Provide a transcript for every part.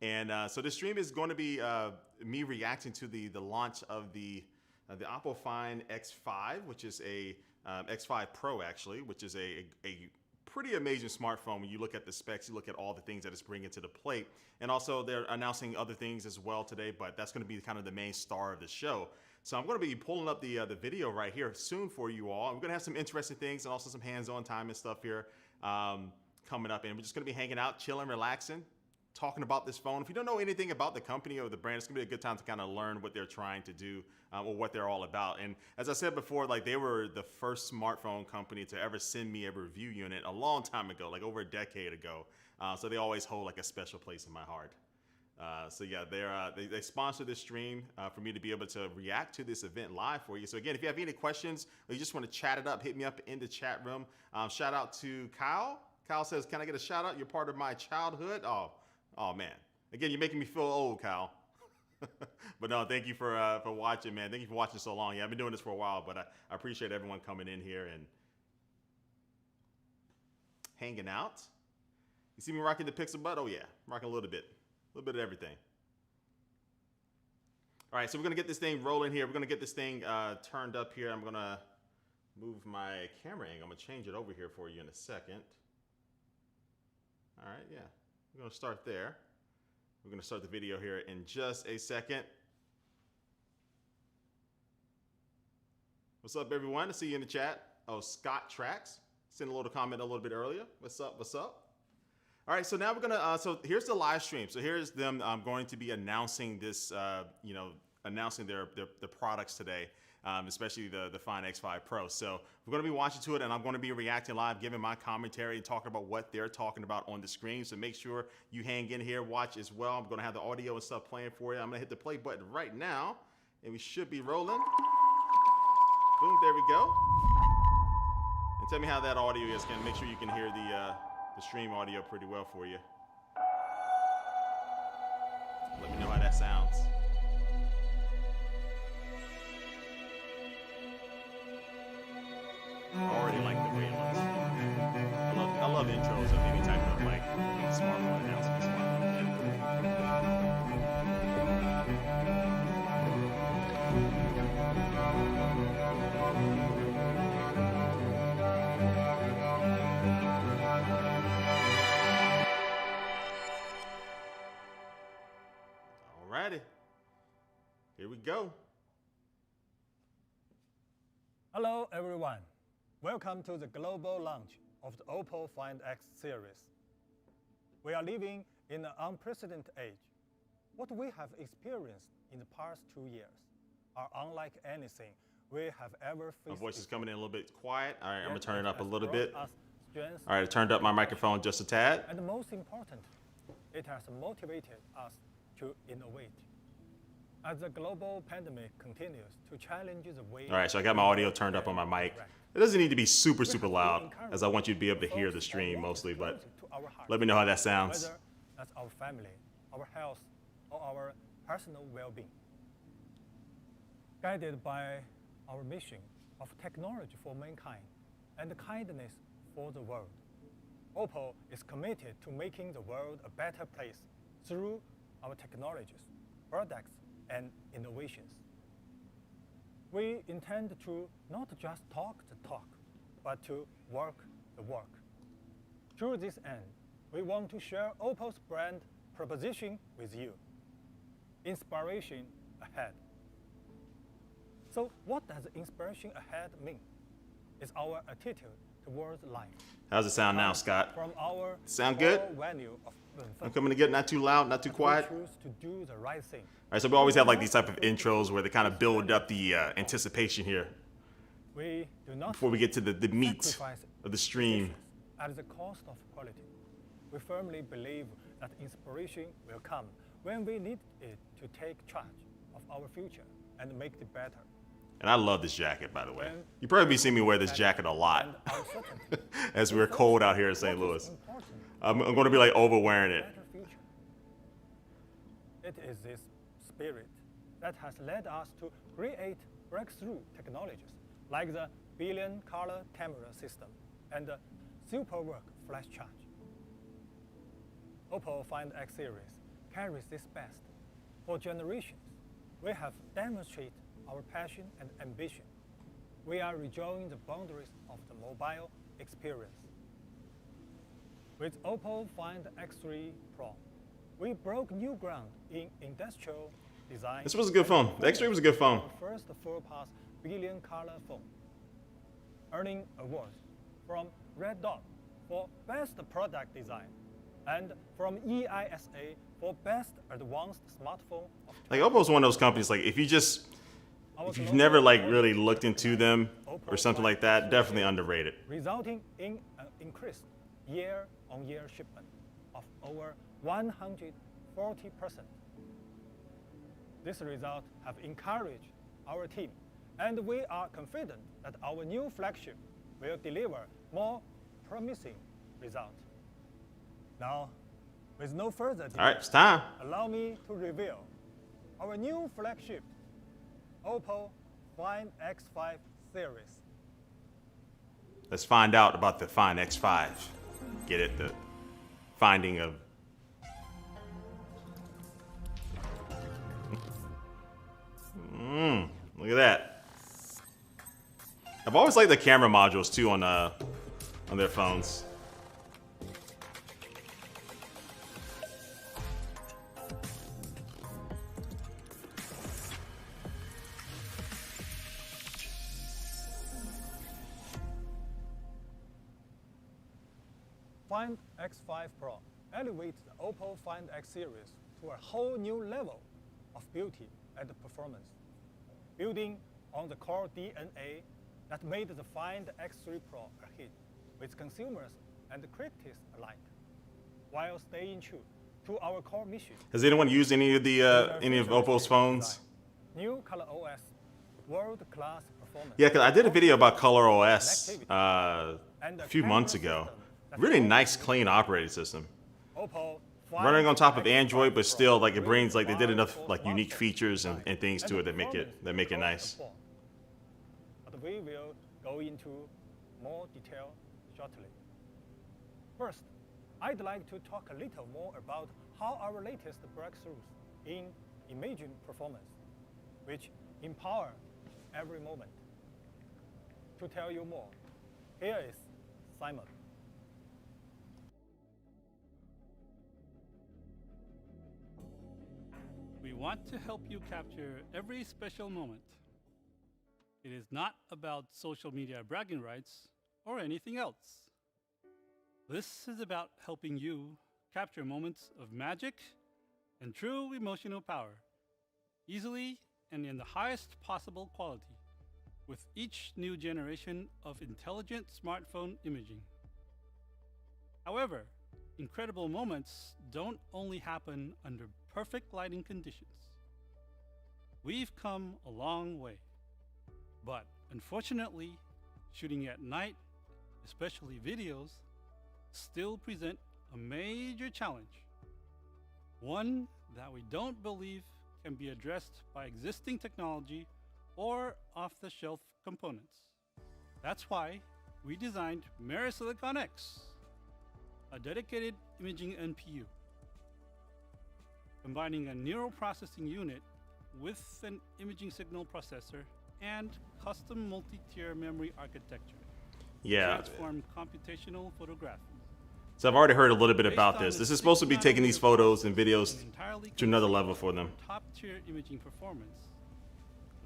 And so this stream is going to be me reacting to the launch of the OPPO Find X5, which is a X5 Pro actually, which is a pretty amazing smartphone when you look at the specs, you look at all the things that it's bringing to the plate. And also they're announcing other things as well today, but that's going to be kind of the main star of the show. So I'm going to be pulling up the video right here soon for you all. We're going to have some interesting things and also some hands-on time and stuff here coming up. And we're just going to be hanging out, chilling, relaxing, talking about this phone. If you don't know anything about the company or the brand, it's gonna be a good time to kind of learn what they're trying to do or what they're all about. And as I said before, like they were the first smartphone company to ever send me a review unit a long time ago, like over a decade ago. So they always hold like a special place in my heart. So yeah, they sponsor this stream for me to be able to react to this event live for you. So again, if you have any questions or you just want to chat it up, hit me up in the chat room. Shout out to Kyle. Kyle says, "Can I get a shout out? You're part of my childhood." Oh man, again, you're making me feel old, Kyle. But no, thank you for watching, man. Thank you for watching so long. Yeah, I've been doing this for a while, but I appreciate everyone coming in here and hanging out. You see me rocking the Pixel Bud? Oh yeah, I'm rocking a little bit of everything. All right, so we're gonna get this thing rolling here. We're gonna get this thing turned up here. I'm gonna move my camera angle. I'm gonna change it over here for you in a second. All right, yeah. We're going to start there. We're going to start the video here in just a second. What's up, everyone? I see you in the chat. Oh, Scott Tracks. Sent a little comment a little bit earlier. What's up? What's up? All right, so now we're going to, so here's the live stream. So here's them going to be announcing this, announcing their products today. Especially the Find X5 Pro. So we're going to be watching to it, and I'm going to be reacting live, giving my commentary and talking about what they're talking about on the screen. So make sure you hang in here, watch as well. I'm going to have the audio and stuff playing for you. I'm going to hit the play button right now, and we should be rolling. Boom, there we go. And tell me how that audio is. Can make sure you can hear the stream audio pretty well for you. Let me know how that sounds. Already like the way it looks. I love intros of any type of like smartphone announcements. Alrighty, here we go. Hello, everyone. Welcome to the global launch of the OPPO Find X series. We are living in an unprecedented age. What we have experienced in the past 2 years are unlike anything we have ever faced. My voice is coming in a little bit quiet. All right, I'm gonna Yet turn it up a little bit. All strength right, I turned up my microphone just a tad. And most important, it has motivated us to innovate. As the global pandemic continues to challenge the way. All right, so I got my audio turned up on my mic. It doesn't need to be super loud, as I want you to be able to hear the stream mostly, but let me know how that sounds. Whether that's our family, our health, or our personal well-being. Guided by our mission of technology for mankind and kindness for the world, OPPO is committed to making the world a better place through our technologies, products, and innovations. We intend to not just talk the talk, but to work the work. To this end, we want to share OPPO's brand proposition with you. Inspiration ahead. So what does inspiration ahead mean? It's our attitude towards life. How's it sound now, Scott? From our sound good? I'm coming to get not too loud, not too quiet. Choose to do the right thing. All right, so we always have like these type of intros where they kind of build up the anticipation here We do not before we get to the meat of the stream. At the cost of quality. We firmly believe that inspiration will come when we need it to take charge of our future and make it better. And I love this jacket, by the way. You probably see me wear this jacket a lot as we're cold out here in St. Louis. I'm going to be like over wearing it. It is this spirit that has led us to create breakthrough technologies like the billion color camera system and the super work flash charge. OPPO Find X series carries this best. For generations, we have demonstrated our passion and ambition. We are redrawing the boundaries of the mobile experience. With OPPO Find X3 Pro, we broke new ground in industrial design. This was a good phone. The X3 was a good phone. The first full-pass billion color phone, earning awards from Red Dot for Best Product Design and from EISA for Best Advanced Smartphone of Like Oppo's one of those companies, like if you've never like really looked into them or something like that, definitely underrated. Resulting in an increased year-on-year shipment of over 140%. This result have encouraged our team, and we are confident that our new flagship will deliver more promising results. Now, with no further delay, All right, it's time. allow me to reveal our new flagship, OPPO Find X5 series. Let's find out about the Find X5. Get it? The finding of. Look at that. I've always liked the camera modules too on their phones. Find X5 Pro elevates the OPPO Find X series to a whole new level of beauty and performance, building on the core DNA that made the Find X3 Pro a hit with consumers and critics alike, while staying true to our core mission. Has anyone used any of Oppo's phones? New Color OS, world-class performance. Yeah, because I did a video about Color OS a few months ago. Really nice, clean operating system. OPPO Running on top of Android, but still, like it brings, like they did enough like unique features and things to it that make it nice. But we will go into more detail shortly. First, I'd like to talk a little more about how our latest breakthroughs in imaging performance, which empower every moment. To tell you more, here is Simon. We want to help you capture every special moment. It is not about social media bragging rights or anything else. This is about helping you capture moments of magic and true emotional power, easily and in the highest possible quality, with each new generation of intelligent smartphone imaging. However, incredible moments don't only happen under perfect lighting conditions. We've come a long way, but unfortunately, shooting at night, especially videos, still present a major challenge. One that we don't believe can be addressed by existing technology or off-the-shelf components. That's why we designed Silicon X, a dedicated imaging NPU, combining a neural processing unit with an imaging signal processor and custom multi-tier memory architecture. Yeah. Transform computational photography. So I've already heard a little bit about this. This is supposed to be taking these photos and videos to another level for them. Top-tier imaging performance.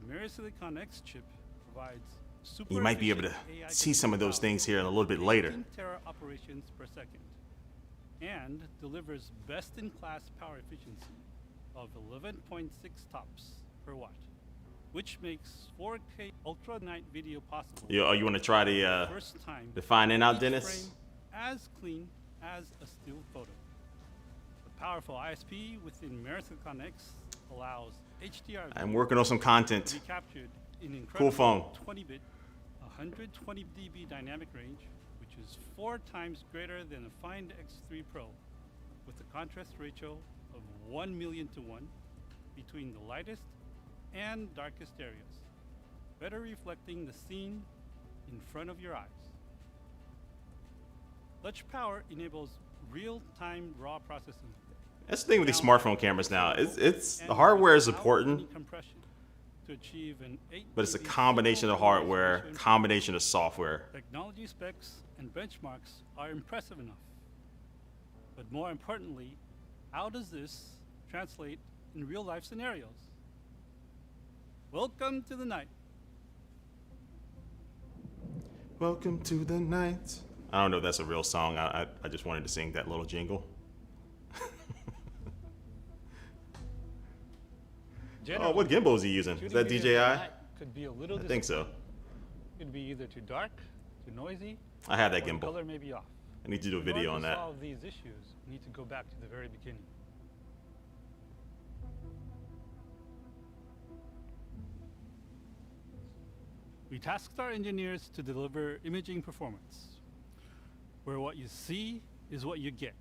The Silicon X chip provides super You might be able to AI see some of those things here a little bit later. 18 tera operations per second, and delivers best-in-class power efficiency of 11.6 tops per watt, which makes 4K ultra night video possible. You want to try First time the fine in out, each Dennis? frame as clean as a still photo. The powerful ISP within Silicon X allows HDR I'm working on some to content. be captured in Cool incredible phone. 20-bit, 120 dB dynamic range, which is 4 times greater than a Find X3 Pro, with a contrast ratio of 1,000,000 to 1 between the lightest and darkest areas, better reflecting the scene in front of your eyes. Such power enables real-time raw processing, That's the thing with these Download smartphone cameras now. photos It's and the hardware is without important, any compression to achieve an but it's a 880 combination of single hardware, resolution. combination of software. Technology specs and benchmarks are impressive enough. But more importantly, how does this translate in real life scenarios? Welcome to the night. Welcome to the night. I don't know if that's a real song. I just wanted to sing that little jingle. Oh, what gimbal is he using? Is that DJI? Could be a little I think so. Could be either too dark, too noisy, I have that or the gimbal. color may be off. I need to do a In video order on to that. solve these issues, we need to go back to the very beginning. We tasked our engineers to deliver imaging performance, where what you see is what you get.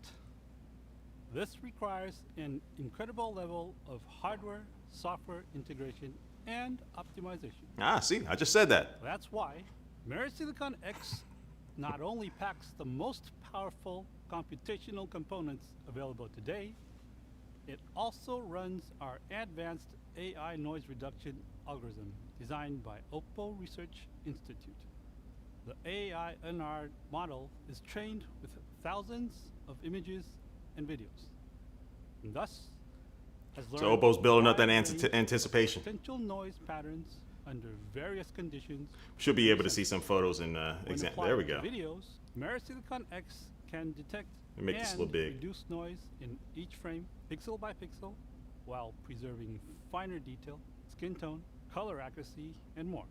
This requires an incredible level of hardware, software integration, and optimization. Ah, see, I just said that. That's why Silicon X not only packs the most powerful computational components available today, it also runs our advanced AI noise reduction algorithm designed by OPPO Research Institute. The AI NR model is trained with thousands of images and videos, and thus has learned So Oppo's building up that a wide range of anticipation. potential noise patterns under various conditions. Should be able to see some photos in When example. applied There we to go. videos, Silicon X can detect Let me make this a and little big. reduce noise in each frame, pixel by pixel, while preserving finer detail, skin tone, color accuracy, and more.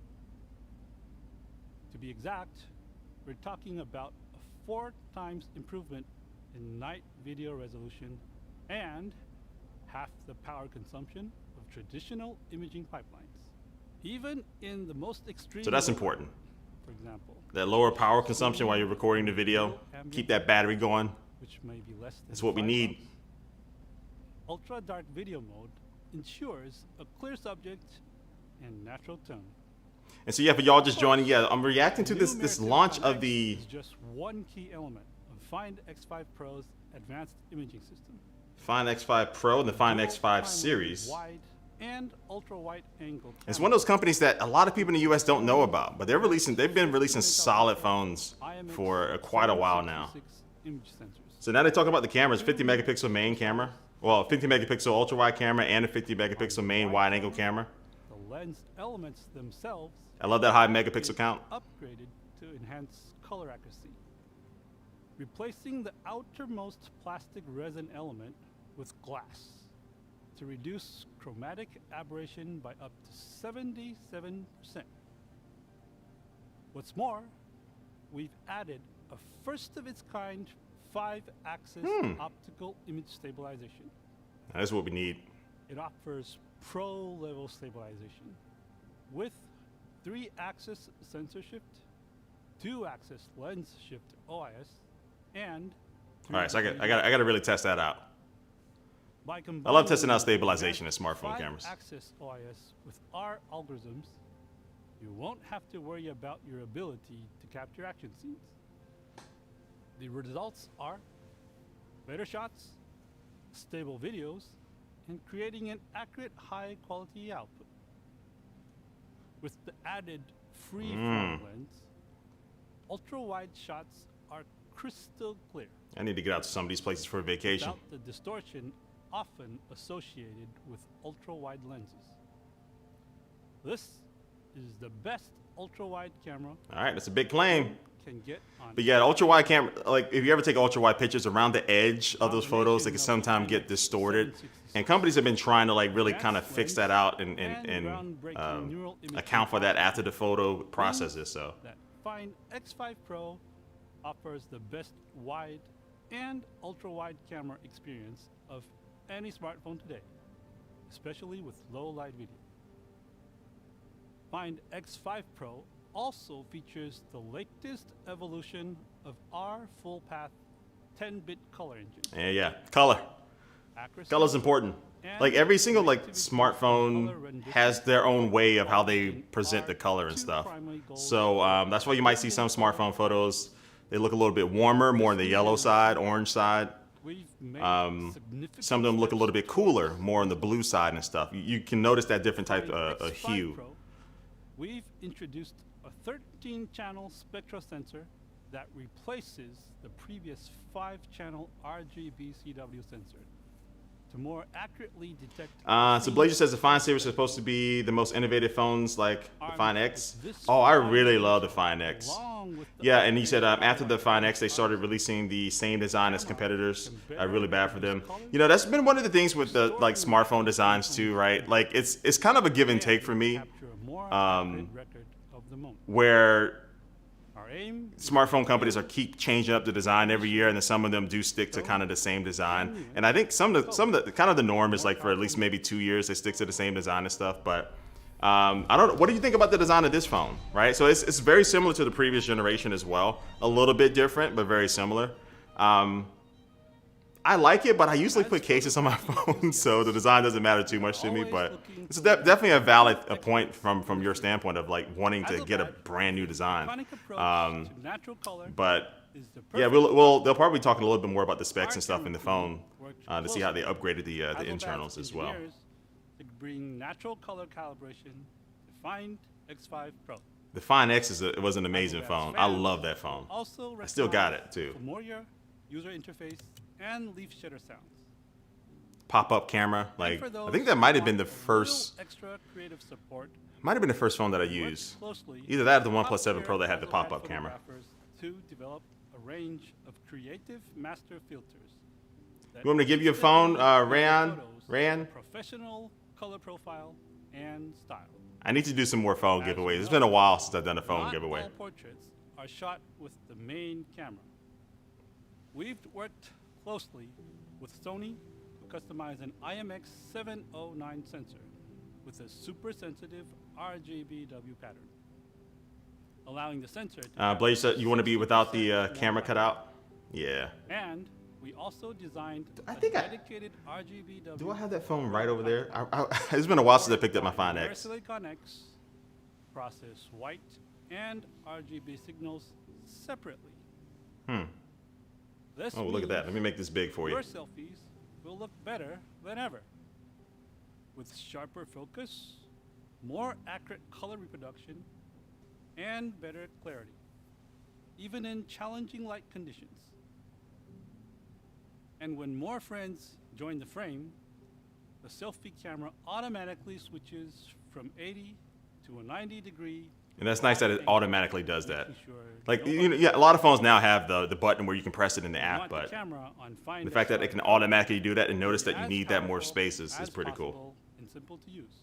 To be exact, we're talking about a 4 times improvement in night video resolution and half the power consumption of traditional imaging pipelines. Even in the most extreme So that's mode, important. for example, That lower power consumption while you're recording the video. Keep that battery going. which may be less than That's what we 5 need. bucks. Ultra dark video mode ensures a clear subject and natural tone. And so yeah, for y'all just joining, yeah, I'm reacting to New this Silicon launch X of the is just one key element of Find X5 Pro's advanced imaging system. Find X5 Pro and the Find Dual X5 primary series. wide and ultra wide angle. It's one of those companies that a lot of people in the US don't know about, but they've been releasing solid phones for quite a while now. Image sensors. So now they talk about the cameras, 50 megapixel main camera. Well, 50 megapixel ultra wide camera and a 50 megapixel main wide angle camera. The lens elements themselves I love that high megapixel count. upgraded to enhance color accuracy, replacing the outermost plastic resin element with glass to reduce chromatic aberration by up to 77%. What's more, we've added a first of its kind 5-axis optical image stabilization. That's what we need. It offers pro level stabilization with 3-axis sensor shift, 2-axis lens shift OIS, and All right, so I got to really test that out. by I love testing out combining stabilization in advanced smartphone cameras. 5-axis OIS with our algorithms, you won't have to worry about your ability to capture action scenes. The results are better shots, stable videos, and creating an accurate high quality output. With the added free-form lens, ultra-wide shots are crystal clear I need to get out to some of these places for a vacation. without the distortion often associated with ultra-wide lenses. This is the best ultra-wide camera All right, that's a big claim. can get on. But yeah, ultra wide camera, like if you ever take ultra wide pictures around the edge of those photos, they can sometimes get distorted. And companies have been trying to like really kind of fix that out and account for that after the photo processes. So That Find X5 Pro offers the best wide and ultra-wide camera experience of any smartphone today, especially with low light video. Find X5 Pro also features the latest evolution of our full path 10-bit color engine. yeah, color. Accuracy Color's important. Like every single like smartphone has their own way of how they present the color and stuff. So that's why you might see some smartphone photos. They look a little bit warmer, more on the yellow side, orange side. We've made significant Some of them look a little bit steps cooler, towards more on the blue side and stuff. You can notice that different type Fine of X5 hue. Pro, we've introduced a 13-channel spectral sensor that replaces the previous 5-channel RGB CW sensor to more accurately detect. So Blazer says the Find series is supposed to be the most innovative phones like the Find X. This Oh, I Find really sensor, love the Find X. along with the Yeah, and he said upgraded after the Find X, they started releasing the same design as competitors. Really bad for them. You know, that's been one of the things with the like smartphone designs too, right? Like it's kind of a give and take for me, capture a more accurate record of the moment. where Our aim is smartphone companies are keep changing up the design every year, and then some of them do stick to kind of the same design. And I think some of the kind of the norm is like for at least maybe 2 years they stick to the same design and stuff. But I don't know. What do you think about the design of this phone? Right, so it's very similar to the previous generation as well. A little bit different, but very similar. I like it, but I usually put cases on my phone, so the design doesn't matter too much to me. But it's definitely a valid point from your standpoint of like wanting to get a brand new design. iconic approach to natural color But is the yeah, perfect they'll probably be talking a little bit more about the specs and stuff in the phone to see how they upgraded the Hasselblad's internals as well. engineers to bring natural color calibration to Find X5 Pro. The Find X was an amazing phone. I love that phone. Also I still got recognized it too. for more user interface and leaf shitter sounds. Pop-up camera, And like for I those think that who might have want been the a little first. extra creative support, Might have been the first phone that I work used. closely Either that or the with OnePlus 7 Pro that had the Hasselblad pop-up camera. photographers to develop a range of creative master filters. that You want me to give you a phone, instantly make Rayan? photos Rayan? Professional color profile and style. I need to do some more phone As you giveaways. It's know, been a while since I've done a phone Not giveaway. all portraits are shot with the main camera. We've worked closely with Sony to customize an IMX709 sensor with a super sensitive RGBW pattern, allowing the sensor to Blaze said you want to be without the 60% more camera cut brightness. out? Yeah. And we also designed I a think I- dedicated RGBW. Do I have that phone right over there? It's been a while since I picked up my Find X. Silicon X process white and RGB signals separately. Hmm. This Oh, look at that. Let me make this big for you. your selfies will look better than ever, with sharper focus, more accurate color reproduction, and better clarity, even in challenging light conditions. And when more friends join the frame, the selfie camera automatically switches from 80 to a 90-degree. And that's nice that it automatically does that. making sure Like, nobody you know, yeah, a lot of phones now have the button where you can press it in the app, want the but camera on Find the fact that it X5 can automatically do that and notice that you as need that more powerful space is as pretty cool. possible and simple to use.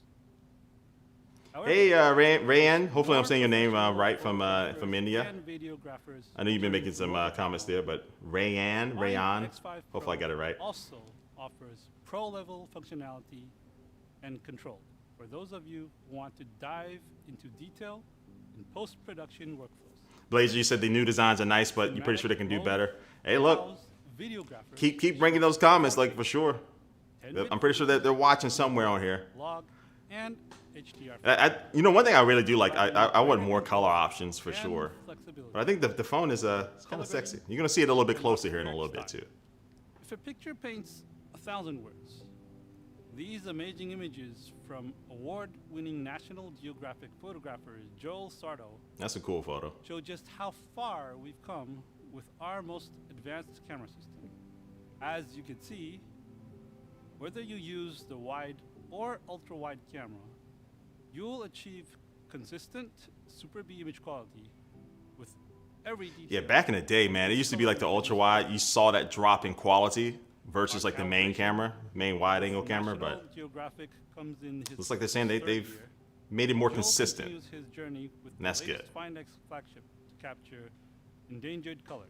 However, Hey, Rayan. Hopefully I'm more saying your name professional right from photographers India. and videographers I know you've been during making some global comments there, travel. but Rayan, Find X5 hopefully I Pro got it right. Also offers pro-level functionality and control for those of you who want to dive into detail in post-production workflows. Blazer, you said the new designs are nice, but you're pretty sure they can do better. Hey, look, Allows videographers keep bringing those comments, like for sure. 10-bit I'm pretty sure that they're watching somewhere on here. log and HDR You know, one thing I really do like, I want more color options for and sure. flexibility. But I think the phone is it's kind of sexy. You're gonna see it a little bit closer here in a little bit too. If a picture paints 1,000 words, these amazing images from award-winning National Geographic photographer Joel Sardo That's a cool photo. show just how far we've come with our most advanced camera system. As you can see, whether you use the wide or ultra-wide camera, you'll achieve consistent Super B image quality with every detail. Yeah, back in the day, man, it used to be like the ultra wide. You saw that drop in quality versus like the main camera, main wide angle camera, but National Geographic comes in his looks like they're saying they've third year. made it more Joel consistent. continues his journey with And that's the good. latest Find X flagship to capture endangered colors.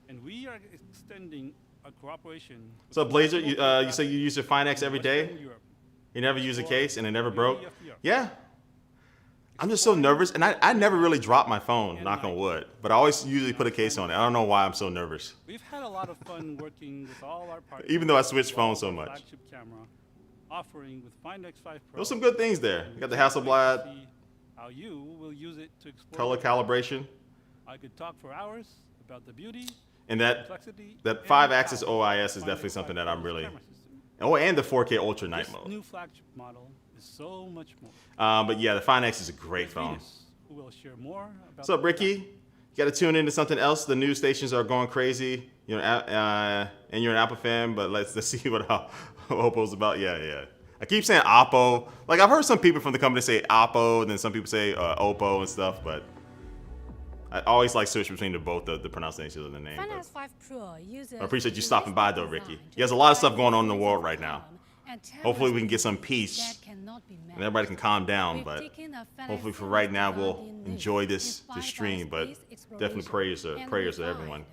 And we are extending our cooperation with So the Blazer, National you Geographic say you use your Find X in every day? Western Europe. You never use a case and it never broke? Beauty of Europe. Yeah. I'm just so nervous, and I never really drop my phone, knock on wood, but I always usually put a case on it. I don't know why I'm so nervous. We've had a lot of fun working with all our partners. Even though I switched with all phones so our much. Flagship camera offering with Find X5 Pro. There's some good things there. You got the We can't wait to Hasselblad see how you will use it to explore color the world. calibration. I could talk for hours about the beauty And that complexity, that and 5-axis power OIS is by definitely the something that I'm camera really. system. Oh, and the 4K Ultra Night This mode. new flagship model is so much more. But yeah, the Find X is a great Here's phone. Venus, who will share more about What's up, the design. Ricky? You got to tune into something else. The news stations are going crazy. You know, and you're an Apple fan, but let's see what OPPO's about. Yeah. I keep saying OPPO. Like I've heard some people from the company say OPPO, and then some people say OPPO and stuff. But I always like switch between both the pronunciations of the name. Find But X5 Pro uses I appreciate you the stopping by, though, Ricky. There's a lot of stuff going on in the world right now. Hopefully we can get some peace and everybody can calm down. But hopefully for right now we'll enjoy this stream. But definitely prayers to everyone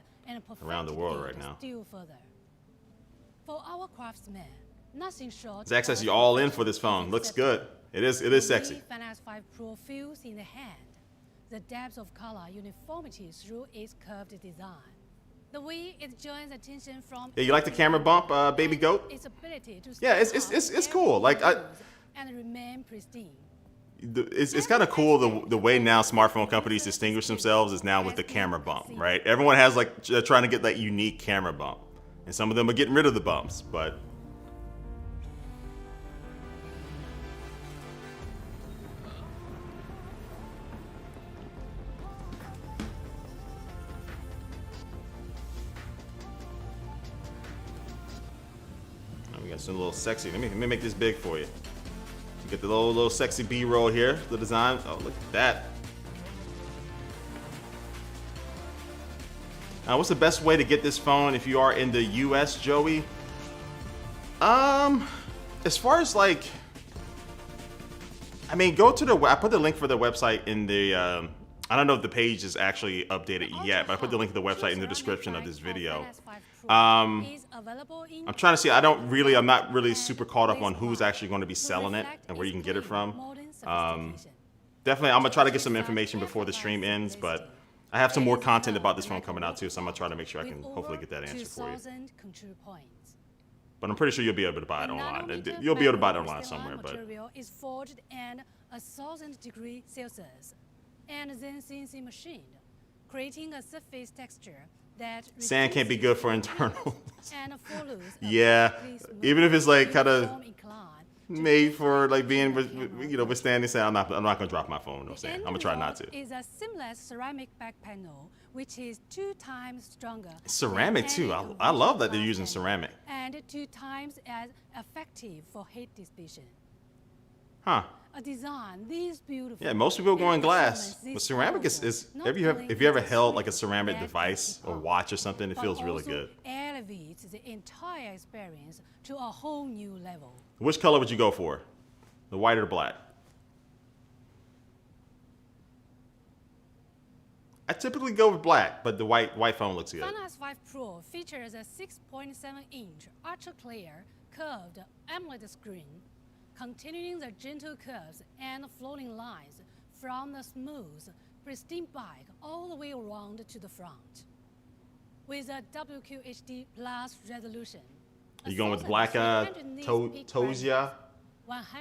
around the world right now. For our craftsmen, nothing short. Zach says you're all in for this phone. Looks good. It is sexy. Find X5 Pro feels in the hand the depth of color uniformity through its curved design. The way it joins attention from Yeah, you like the camera bump, baby goat? its ability to Yeah, it's cool. Like and remain pristine. it's kind of cool the way now smartphone companies distinguish themselves is now with the camera bump, right? Everyone has like they're trying to get that unique camera bump, and some of them are getting rid of the bumps, but. We got some little sexy. Let me make this big for you. You get the little sexy B-roll here. The design. Oh, look at that. What's the best way to get this phone if you are in the U.S., Joey? As far as like, I mean, go to the. I put the link for the website in the. I don't know if the page is actually updated yet, but I put the link to the website in the description of this video. I'm trying to see. I'm not really super caught up on who's actually going to be selling it and where you can get it from. Definitely, I'm gonna try to get some information before the stream ends, but I have some more content about this phone coming out too, so I'm gonna try to make sure I can hopefully get that answer for you. But I'm pretty sure you'll be able to buy it online. You'll be able to buy it online somewhere, but. Material is forged at 1,000 degrees Celsius and then CNC machined, creating a surface texture that Sand can't be good for internal. and follows a Yeah, perfectly smooth, even if it's like kind of uniform incline to made for different like being, camera withstanding sand. I'm not gonna drop my phone. No The sand. end I'm gonna try not to. result is a seamless ceramic back panel, which is 2 times stronger. Ceramic than too. any I love that they're conventional using glass ceramic. panel, and 2 times as effective for heat dissipation. Huh? A design this beautiful. Yeah, most people go in and glass, performance this but ceramic is. powerful, not If you only ever is it held like a sweet ceramic that device keeps or up, watch or something, it but feels really also good. elevates the entire experience to a whole new level. Which color would you go for? The white or the black? I typically go with black, but the white phone looks good. Find X5 Pro features a 6.7-inch ultra-clear curved AMOLED screen, continuing the gentle curves and flowing lines from the smooth, pristine back all the way around to the front. With a WQHD plus resolution. Are you going with black, Tozia?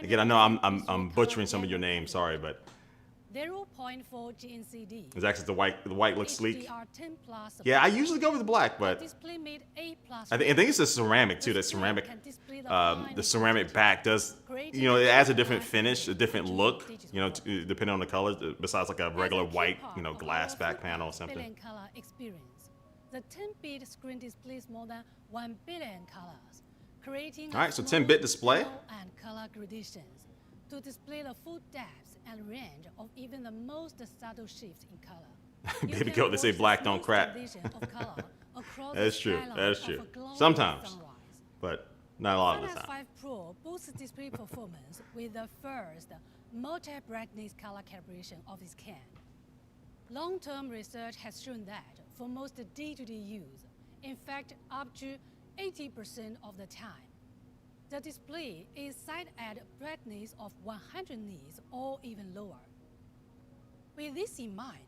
Again, I know I'm butchering some of your names. Sorry, but 0.4 GNCD. it's actually the white looks sleek. HDR10 plus Yeah, I usually go with black, but display made A+. I think it's the ceramic too. That ceramic, the ceramic back does, it adds a different finish, a different look, depending on the colors. Besides like a regular white, glass back panel or something. Color experience. The 10-bit screen displays more than 1 billion colors, creating All right, so 10-bit display. and color gradations to display the full depth and range of even the most subtle shifts in color. You Baby can goat, they say watch black the don't smooth crack. transition of color across That's the true. skyline That's of true. a glowing Sometimes, sunrise. but not a lot of the Find time. X5 Pro boosts display performance with the first multi-brightness color calibration of its kind. Long-term research has shown that for most day-to-day use, in fact up to 80% of the time, the display is set at brightness of 100 nits or even lower. With this in mind,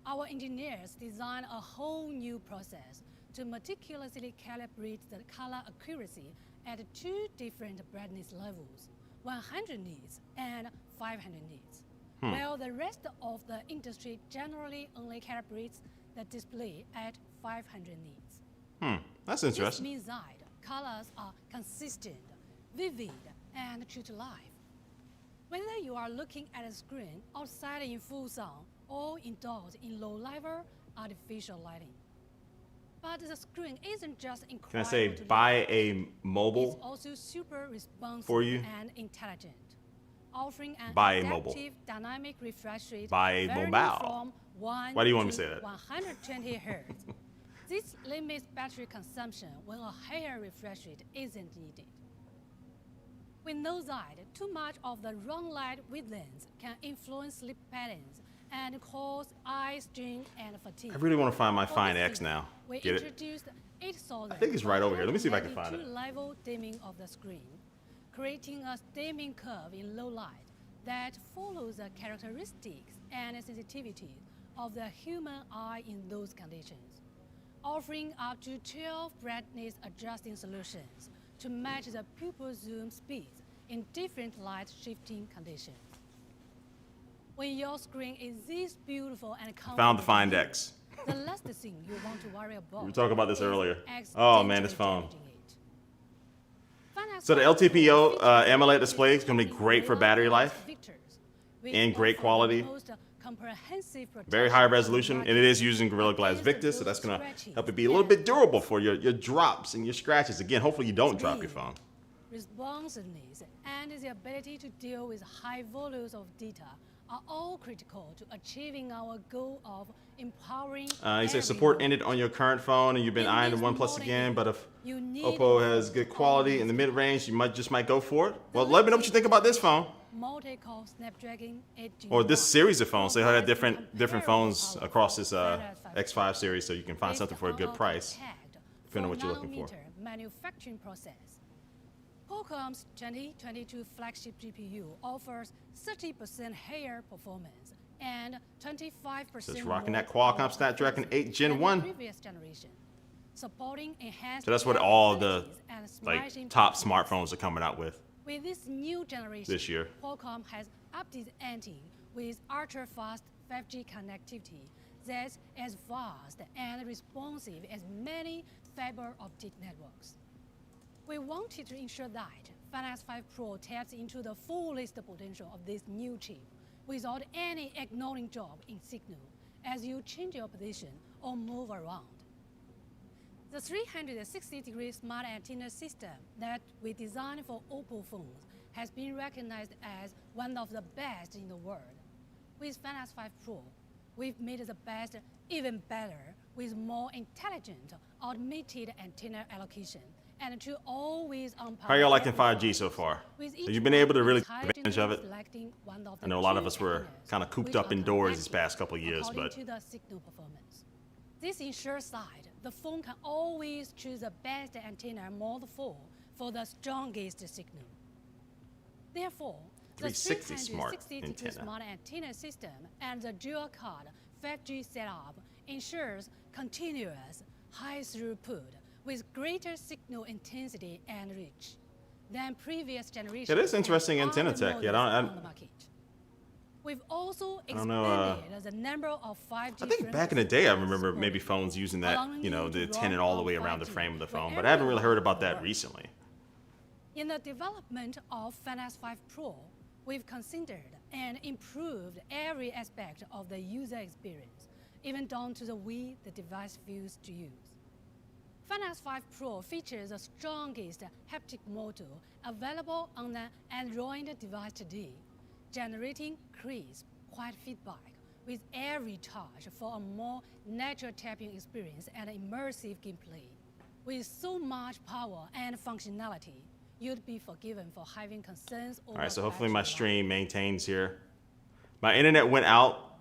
our engineers designed a whole new process to meticulously calibrate the color accuracy at 2 different brightness levels, 100 nits and 500 nits, while the rest of the industry generally only calibrates the display at 500 nits. That's This interesting. means that colors are consistent, vivid, and true to life. Whether you are looking at a screen outside in full sun or indoors in low-level artificial lighting. But the screen isn't just incredible Can I say to look buy at. a It's mobile? also super responsive for you? and intelligent, offering an Buy a mobile. adaptive dynamic refresh rate Buy a varying mobile. from 1 Why do you want me to to say that? 120 Hz. This limits battery consumption when a higher refresh rate isn't needed. We know that too much of the wrong light wavelengths can influence sleep patterns and cause eye strain and fatigue. I really want to find my For Find this X reason, now. We Get it? introduced 8,000. I think it's right over here. Let me see if I can find it. Level dimming of the screen, creating a dimming curve in low light that follows the characteristics and sensitivity of the human eye in those conditions, offering up to 12 brightness adjusting solutions to match the pupil zoom speeds in different light shifting conditions. When your screen is this beautiful and Found the Find comfortable, X. the last thing you want to worry about. We were talking about this is earlier. Oh, man, this accidentally phone. damaging it. Find So the out LTPO how AMOLED display is going to be great for battery life Victors, which and great offer the quality. most comprehensive Very high protection resolution, and it is using Gorilla Glass against Victus, so those that's going to scratches help it be a little and bit durable for your drops and your scratches. Again, hopefully you don't drop your speed, phone. responsiveness, and the ability to deal with high volumes of data are all critical to achieving our goal of empowering. He said support ended on your current phone, and you've been eyeing the OnePlus again. But if OPPO has good quality in the mid-range, you might go for it. Well, let me know what you think about this phone Multi-core Snapdragon 8 Gen or this 1 series of phones. They have provides different comparable phones power across this standard X5 series, so you can find based something for a good on price. tagged depending on what you're looking for. 4-nanometer manufacturing process. Qualcomm's 2022 flagship GPU offers 30% higher performance and 25% So it's rocking more that Qualcomm power Snapdragon 8 Gen than the 1. previous generation, supporting enhanced So that's what all the capabilities and like smashing top performance. smartfons are coming out with. With this new generation, This year. Qualcomm has upped its ante with ultra-fast 5G connectivity that's as fast and responsive as many fiber optic networks. We wanted to ensure that Find X5 Pro taps into the fullest potential of this new chip without any ignoring drop in signal as you change your position or move around. The 360-degree smart antenna system that we designed for OPPO phones has been recognized as one of the best in the world. With Find X5 Pro, we've made the best even better with more intelligent automated antenna allocation and to always on How y'all liking 5G so far? Have you been able to really take advantage of it? I know a lot of us were kind of cooped up indoors this past couple of years, but to the signal performance. This ensures that the phone can always choose the best antenna mode for the strongest signal. Therefore, the 360 smart 360-degree antenna. smart antenna system and the dual card 5G setup ensures continuous high throughput with greater signal intensity and reach than previous generations. It is interesting and antenna other tech. Yeah, models I on the market. We've also don't know, expanded the number of 5G. I think back in the day I remember maybe phones using that, you know, the antenna all the way around the frame of the phone, but I haven't really heard about that recently. In the development of Find X5 Pro, we've considered and improved every aspect of the user experience, even down to the way the device feels to use. Find X5 Pro features the strongest haptic motor available on the Android device today, generating crisp, quiet feedback with every touch for a more natural tapping experience and immersive gameplay. With so much power and functionality, you'd be forgiven for having concerns over All right, so hopefully battery my life. stream maintains here. My internet went out,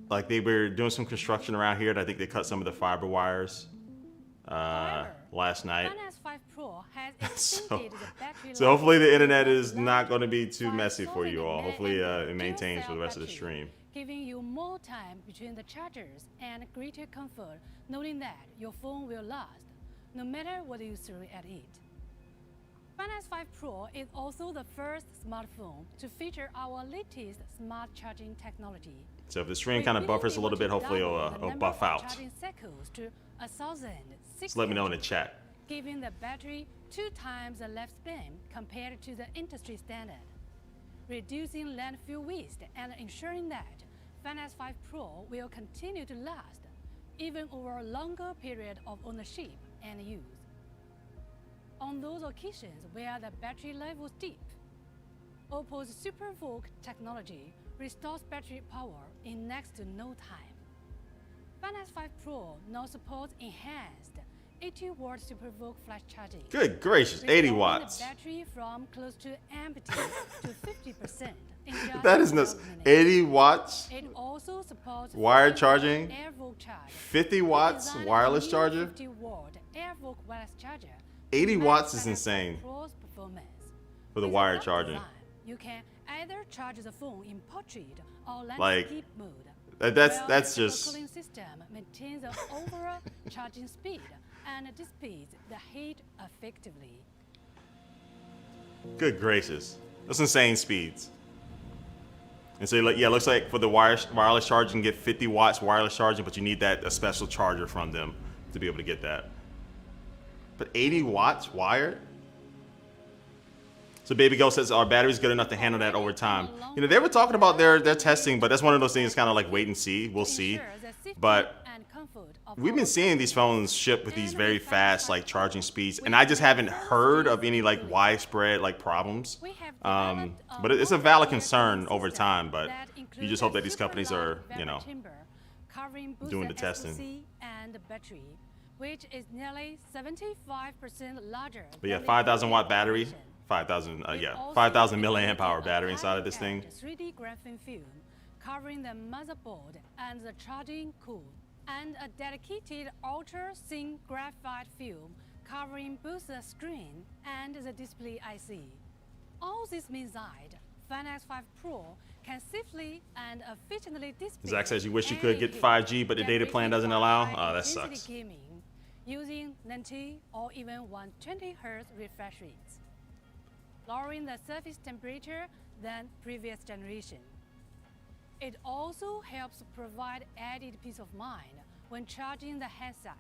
like they were doing some construction around here, and I think they cut some of the fiber wires last night. Find X5 Pro has So- extended the battery So life hopefully the to internet a is not large going to be too messy for you all. 5,000 Hopefully mAh it maintains for the dual-cell rest of the battery, stream. giving you more time between the chargers and greater comfort knowing that your phone will last, no matter what you throw at it. Find X5 Pro is also the first smartphone to feature our latest smart charging technology, So if the screen kind of buffers a little bit, hopefully it'll buff out. Charging cycles to 1,060, So let me know in the chat. giving the battery 2 times the lifespan compared to the industry standard, reducing landfill waste and ensuring that Find X5 Pro will continue to last even over a longer period of ownership and use. On those occasions where the battery level is deep, OPPO's SuperVOOC technology restores battery power in next to no time. Find X5 Pro now supports enhanced 80-watt SuperVOOC flash charging. Good gracious, 80 watts. The battery from close to empty to 50% in just That is 12 nuts. minutes. 80 watts, It also supports wired 50-watt charging, AirVOOC charge. 50 watts Designed wireless new charger. 50-watt AirVOOC wireless charger. 80 to watts match is Find X5 insane Pro's performance. for the With wired that charging. design, you can either charge the phone in portrait or Like, landscape mode. That's while that's the just cooling system maintains the overall charging speed and dissipates the heat effectively. good gracious. That's insane speeds. And so yeah, it looks like for the wireless charging, you can get 50 watts wireless charging, but you need a special charger from them to be able to get that. But 80 watts wired? So Baby Girl says our battery's good enough to handle that over time. You know, they were talking about their testing, but that's one of those things kind of like wait and see. We'll see. Ensure the safety But and comfort of we've been our seeing these phones ship with these very fast like charging speeds, and I just haven't heard of any like widespread like problems. We have developed But it's a valid concern system over time, but that you includes just a hope that these super companies light are, you vapor know, chamber covering both doing the testing. SoC and the battery, which is nearly 75% larger. But yeah, than the 5,000 watt previous battery, generation. 5,000 It yeah, also 5,000 includes milliamp hour a battery inside of this thing. high-end 3D graphene film covering the motherboard and the charging cord, and a dedicated ultra-thin graphite film covering both the screen and the display IC. All this means that Find X5 Pro can safely and efficiently display. Zach says you wish you any could get heat 5G, but the data plan doesn't allow. generated Oh, by that high-intensity sucks. Gaming using 90 or even 120 Hz refresh rates, lowering the surface temperature than previous generation. It also helps provide added peace of mind when charging the handset,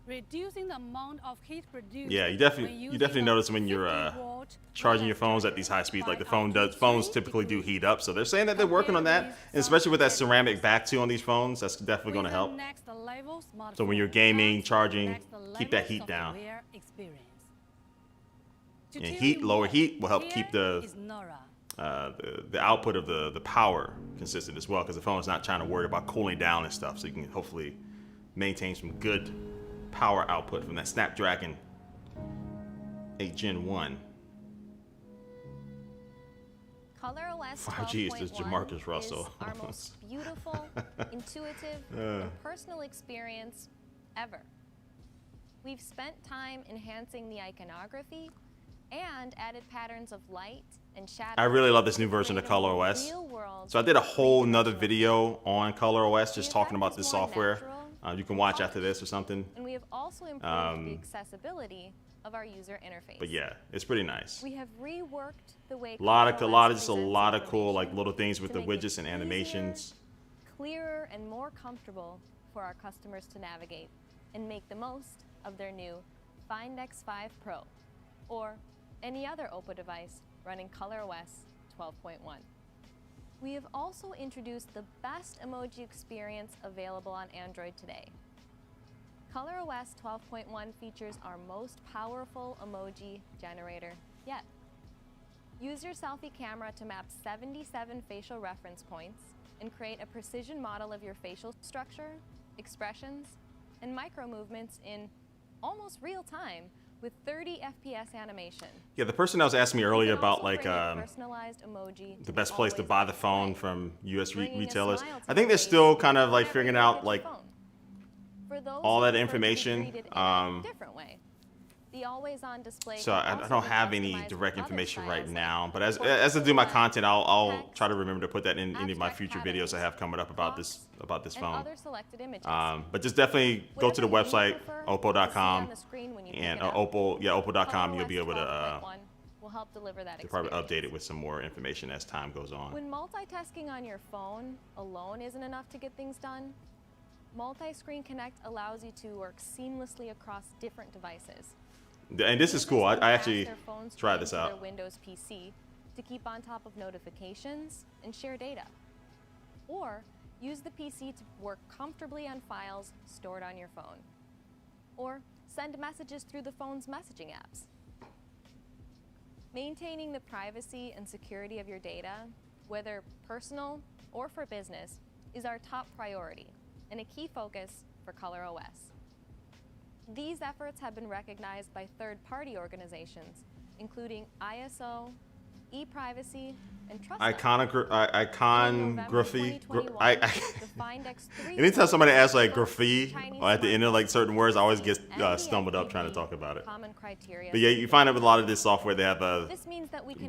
reducing the amount of heat produced. Yeah, you when definitely using a notice when you're 50-watt charging your wireless phones at charger these high speeds, like the by phone up to does. Phones 3 typically do degrees. heat up, so they're saying that they're working on that, and especially with that ceramic back too on these phones, that's definitely going to help. So when you're gaming, charging, keep that heat down. And heat, lower heat will help keep the output of the power consistent as well, because the phone is not trying to worry about cooling down and stuff, so you can hopefully maintain some good power output from that Snapdragon 8 Gen 1. ColorOS 5G is just 12.1 Jamarcus Russell. is our most beautiful, intuitive, and personal experience ever. We've spent time enhancing the iconography and added patterns of light and shadow. I really love this new version of ColorOS. So I did a whole nother video on ColorOS just talking about this software. You can watch after this or something. And we have also improved the accessibility of our user interface. But yeah, it's pretty nice. We have reworked the way Just a presents lot of cool like information little things with to the make it widgets and easier, animations. clearer and more comfortable for our customers to navigate and make the most of their new Find X5 Pro or any other OPPO device running ColorOS 12.1. We have also introduced the best emoji experience available on Android today. ColorOS 12.1 features our most powerful emoji generator yet. Use your selfie camera to map 77 facial reference points and create a precision model of your facial structure, expressions, and micro movements in almost real time with 30 FPS animation. Yeah, the person that was asking me earlier You can about also like bring a personalized emoji the to best place to always buy the display, phone from US bringing a retailers. smile to I think your they're face still kind of like whenever figuring you out look at like your phone. For those all who that prefer to be information, greeted in a different way, the always-on display so can I also don't be have any customized with direct other information right styles now, like but as portrait I do my silhouette, content, I'll text, try to remember to put that in any of my abstract future videos I patterns, have coming up about fonts, this and phone. other selected images. But just definitely go to the Whatever you website prefer to see oppo.com on the screen when you pick and it up, oppo.com. You'll be ColorOS able to 12.1 will will help deliver that They'll probably experience. update it with some more information as time goes on. When multitasking on your phone alone isn't enough to get things done, Multi-Screen Connect allows you to work seamlessly across different devices. And this is cool. I Users can actually pass their phones tried into this their out. Windows PC to keep on top of notifications and share data. Or use the PC to work comfortably on files stored on your phone. Or send messages through the phone's messaging apps. Maintaining the privacy and security of your data, whether personal or for business, is our top priority and a key focus for ColorOS. These efforts have been recognized by third-party organizations, including ISO, ePrivacy, and Trust. Iconography. Anytime somebody asks like graffiti or at the end of like certain words, I always get stumbled up trying to talk about it. But yeah, you find out with a lot of this software, they have a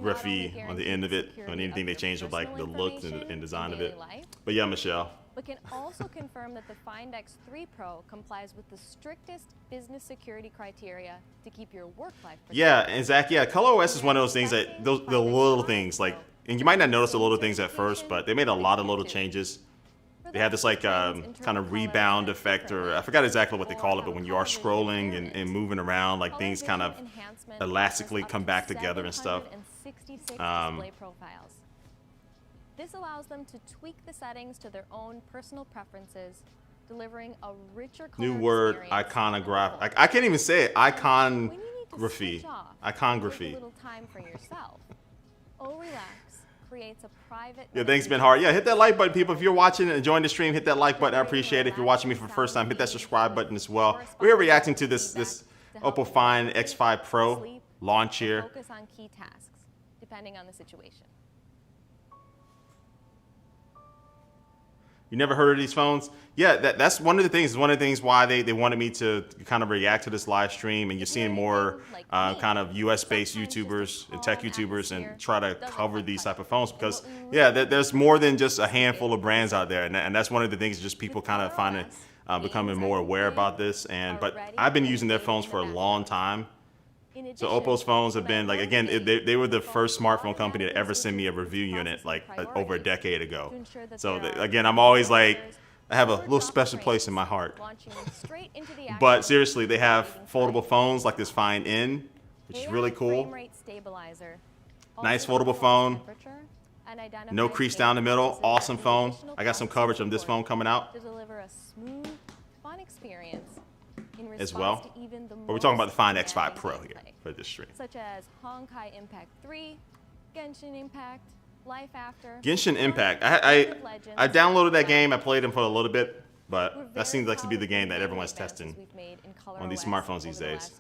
graffiti on the end of it, and anything they change with like the look and design of it. But yeah, Michelle. But can also confirm that the Find X3 Pro complies with the strictest business security criteria to keep your work life protected. Yeah, and Zach, yeah, ColorOS is one of those things that the little things like, and you might not notice the little things at first, but they made a lot of little changes. They have this like kind of rebound effect, or I forgot exactly what they call it, but when you are scrolling and moving around, like things kind of elastically come back together and stuff. Display profiles. This allows them to tweak the settings to their own personal preferences, delivering a richer color New word, experience. iconography. I can't even say it. When you need to Iconography. switch off, Iconography. take a little time for yourself. Relax creates a private. Yeah, thanks, Ben Hart. Yeah, hit that like button, people. If you're watching and enjoying the stream, hit that like button. I appreciate it. If you're watching me for the first time, hit that subscribe button as well. We're reacting to this OPPO Find X5 Pro launch here. Focus on key tasks, depending on the situation. You never heard of these phones? Yeah, that's one of the things. One of the things why they wanted me to kind of react to this live stream, and you're seeing more kind of US-based YouTubers and tech YouTubers and try to cover these type of phones because, yeah, there's more than just a handful of brands out there, and that's one of the things just people kind of finding becoming more aware about this. But I've been using their phones for a long time. So OPPO's phones have been like, again, they were the first smartphone company to ever send me a review unit like over a decade ago. So again, I'm always like, I have a little special place in my heart. But seriously, they have foldable phones like this Find N, which is really cool. Nice foldable phone. No crease down the middle. Awesome phone. I got some coverage on this phone coming out to deliver a smooth, fun experience as well. But we're talking about the Find X5 Pro here for this stream. Such as Honkai Impact 3, Genshin Impact, Life After. Genshin Impact. I downloaded that game. I played it for a little bit, but that seems like to be the game that everyone's testing on these smartphones these days.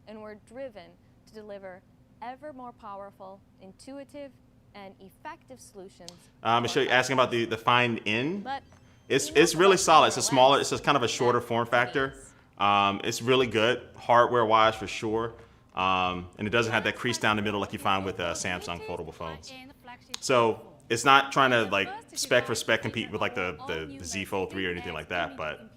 And we're driven to deliver ever more powerful, intuitive, and effective solutions. Michelle, you're asking about the Find N. It's really solid. It's a smaller. It's just kind of a shorter form factor. It's really good hardware-wise for sure, and it doesn't have that crease down the middle like you find with Samsung foldable phones. So it's not trying to like spec for spec compete with like the Z Fold 3 or anything like that. But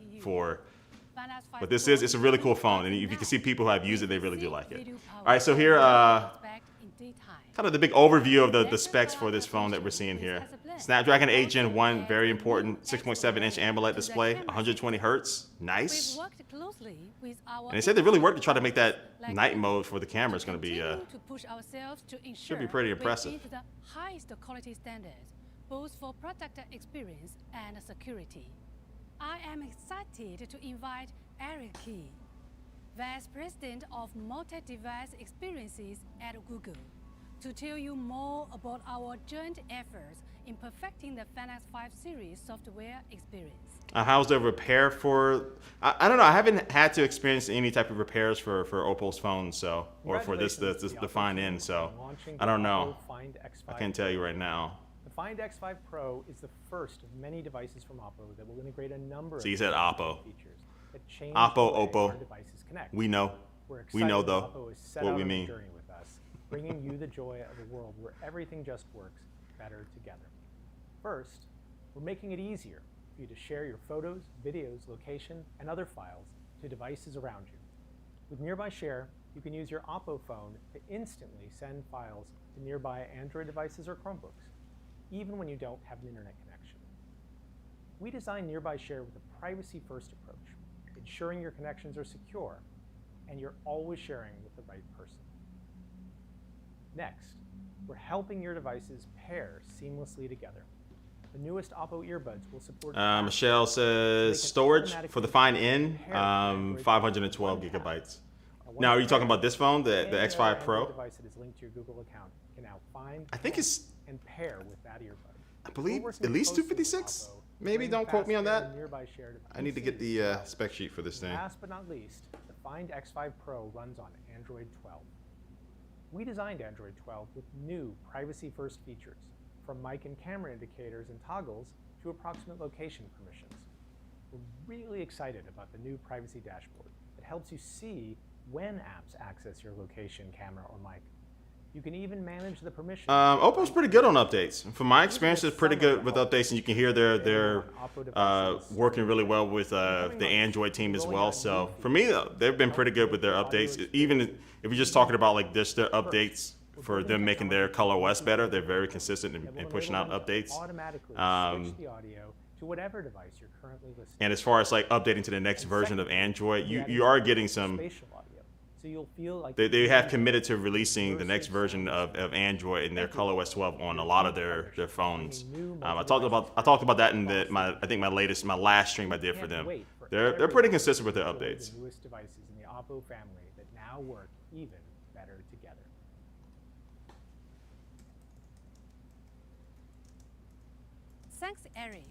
this is, it's a really cool phone, and if you can see people who have used it, they really do like it. All right, so here, kind of the big overview of the specs for this phone that we're seeing here. Snapdragon 8 Gen 1, very important, 6.7-inch AMOLED display, 120 hertz, nice. And they said they really worked to try to make that night mode for the camera. It's going to be, should be pretty impressive. The highest quality standards, both for product experience and security. I am excited to invite Eric Key, Vice President of Multi-Device Experiences at Google, to tell you more about our joint efforts in perfecting the Find X5 series software experience. How's the repair for? I don't know. I haven't had to experience any type of repairs for OPPO's phones, so or for the Find N. So I don't know. I can't tell you right now. The Find X5 Pro is the first of many devices from OPPO that will integrate a number of So you said OPPO. features that change OPPO, the way OPPO. our devices connect. We know. We're We know excited that though OPPO has set what out we on mean. a journey with us, bringing you the joy of a world where everything just works better together. First, we're making it easier for you to share your photos, videos, location, and other files to devices around you. With Nearby Share, you can use your OPPO phone to instantly send files to nearby Android devices or Chromebooks, even when you don't have an internet connection. We designed Nearby Share with a privacy-first approach, ensuring your connections are secure and you're always sharing with the right person. Next, we're helping your devices pair seamlessly together. The newest OPPO earbuds will support. Michelle says storage for the Find N, 512 gigabytes. Now, are you talking about this phone, the X5 Pro? Device that is linked to your Google account can now find. I think it's, and pair with that earbud. I believe, at least 256. Maybe, don't quote me on that. I need to get the spec sheet for this thing. Last but not least, the Find X5 Pro runs on Android 12. We designed Android 12 with new privacy-first features, from mic and camera indicators and toggles to approximate location permissions. We're really excited about the new privacy dashboard that helps you see when apps access your location, camera, or mic. You can even manage the permissions. OPPO's pretty good on updates. From my experience, it's pretty good with updates, and you can hear they're working really well with the Android team as well. So for me, they've been pretty good with their updates. Even if you're just talking about like just their updates for them making their ColorOS better, they're very consistent in pushing out updates. Automatically switch the audio to whatever device you're currently listening. And as far as like updating to the next version of Android, you are getting some. So you'll feel like they have committed to releasing the next version of Android in their ColorOS 12 on a lot of their phones. I talked about that in my last stream I did for them. They're pretty consistent with their updates. The newest devices in the OPPO family that now work even better together. Thanks, Eric.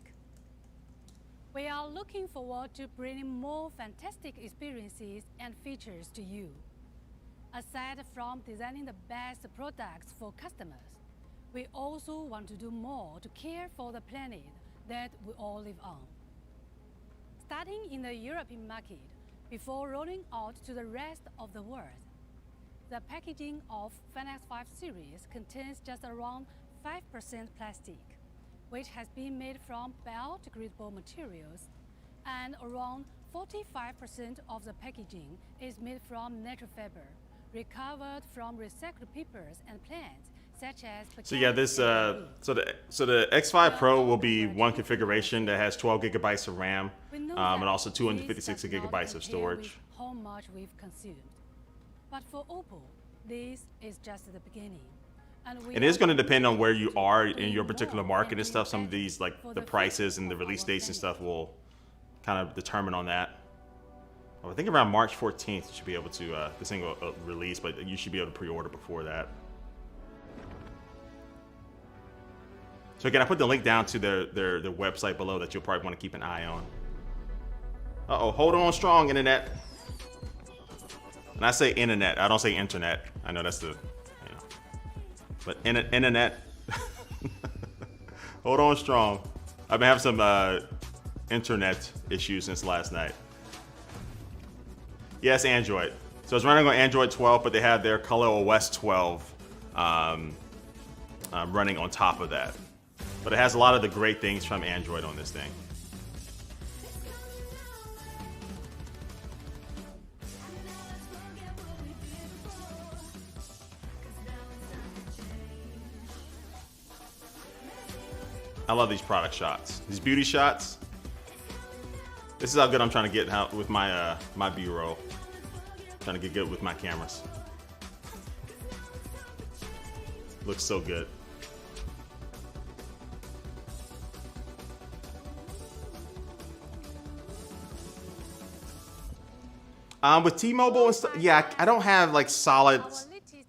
We are looking forward to bringing more fantastic experiences and features to you. Aside from designing the best products for customers, we also want to do more to care for the planet that we all live on. Starting in the European market, before rolling out to the rest of the world, the packaging of Find X5 series contains just around 5% plastic, which has been made from biodegradable materials, and around 45% of the packaging is made from natural fiber, recovered from recycled papers and plants, such as. So yeah, this so the X5 Pro will be one configuration that has 12 gigabytes of RAM, and also 256 gigabytes of storage. How much we've consumed, but for OPPO, this is just the beginning. It is going to depend on where you are in your particular market and stuff. Some of these, like the prices and the release dates and stuff, will kind of determine on that. I think around March 14th you should be able to, this thing will release, but you should be able to pre-order before that. So again, I put the link down to their website below that you'll probably want to keep an eye on. Uh-oh, hold on strong, internet. And I say internet, I don't say internet. I know that's the... But internet, hold on strong. I've been having some internet issues since last night. Yes, Android. So it's running on Android 12, but they have their ColorOS 12 running on top of that. But it has a lot of the great things from Android on this thing. I love these product shots, these beauty shots. This is how good I'm trying to get out with my my B-roll. Trying to get good with my cameras. Looks so good. With T-Mobile and stuff, yeah, I don't have like solid.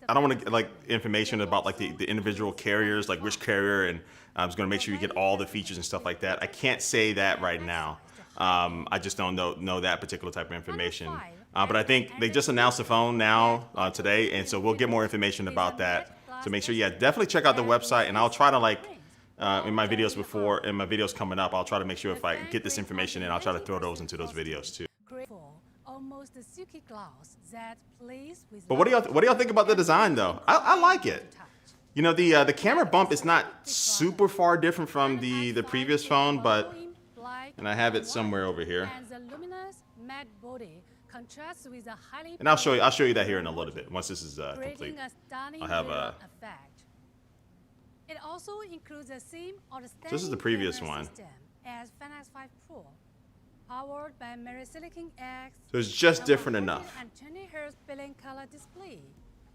I don't want to get like information about like the individual carriers, like which carrier, and I was going to make sure you get all the features and stuff like that. I can't say that right now. I just don't know that particular type of information. But I think they just announced the phone now today, and so we'll get more information about that. So make sure, yeah, definitely check out the website, and I'll try to like in my videos before, in my videos coming up, I'll try to make sure if I get this information in, I'll try to throw those into those videos too. But what do y'all think about the design though? I like it. You know, the camera bump is not super far different from the previous phone, but, and I have it somewhere over here. And the luminous matte body contrasts with a highly And I'll show you that here in a little bit once this is complete. creating a stunning I'll have mirror effect. It also includes the same outstanding this is the previous camera one. system as Find X5 Pro, powered by Silicon X. So it's just different enough. 120 Hz billing color display.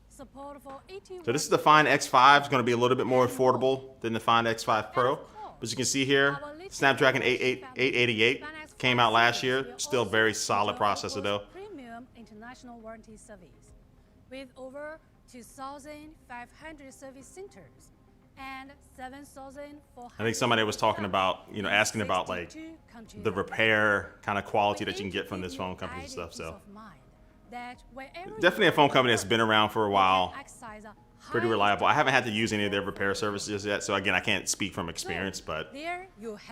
Support for 80. So this is the Find X5. It's going to be a little bit more affordable than the Find X5 Pro. But you can see here, Snapdragon 888 came out last year. Still very solid processor though. Premium international warranty service with over 2,500 service centers and 7,400. I think somebody was talking about, asking about like the repair kind of quality that you can get from this phone company and stuff. So definitely a phone company that's been around for a while. Pretty reliable. I haven't had to use any of their repair services yet, so again, I can't speak from experience, but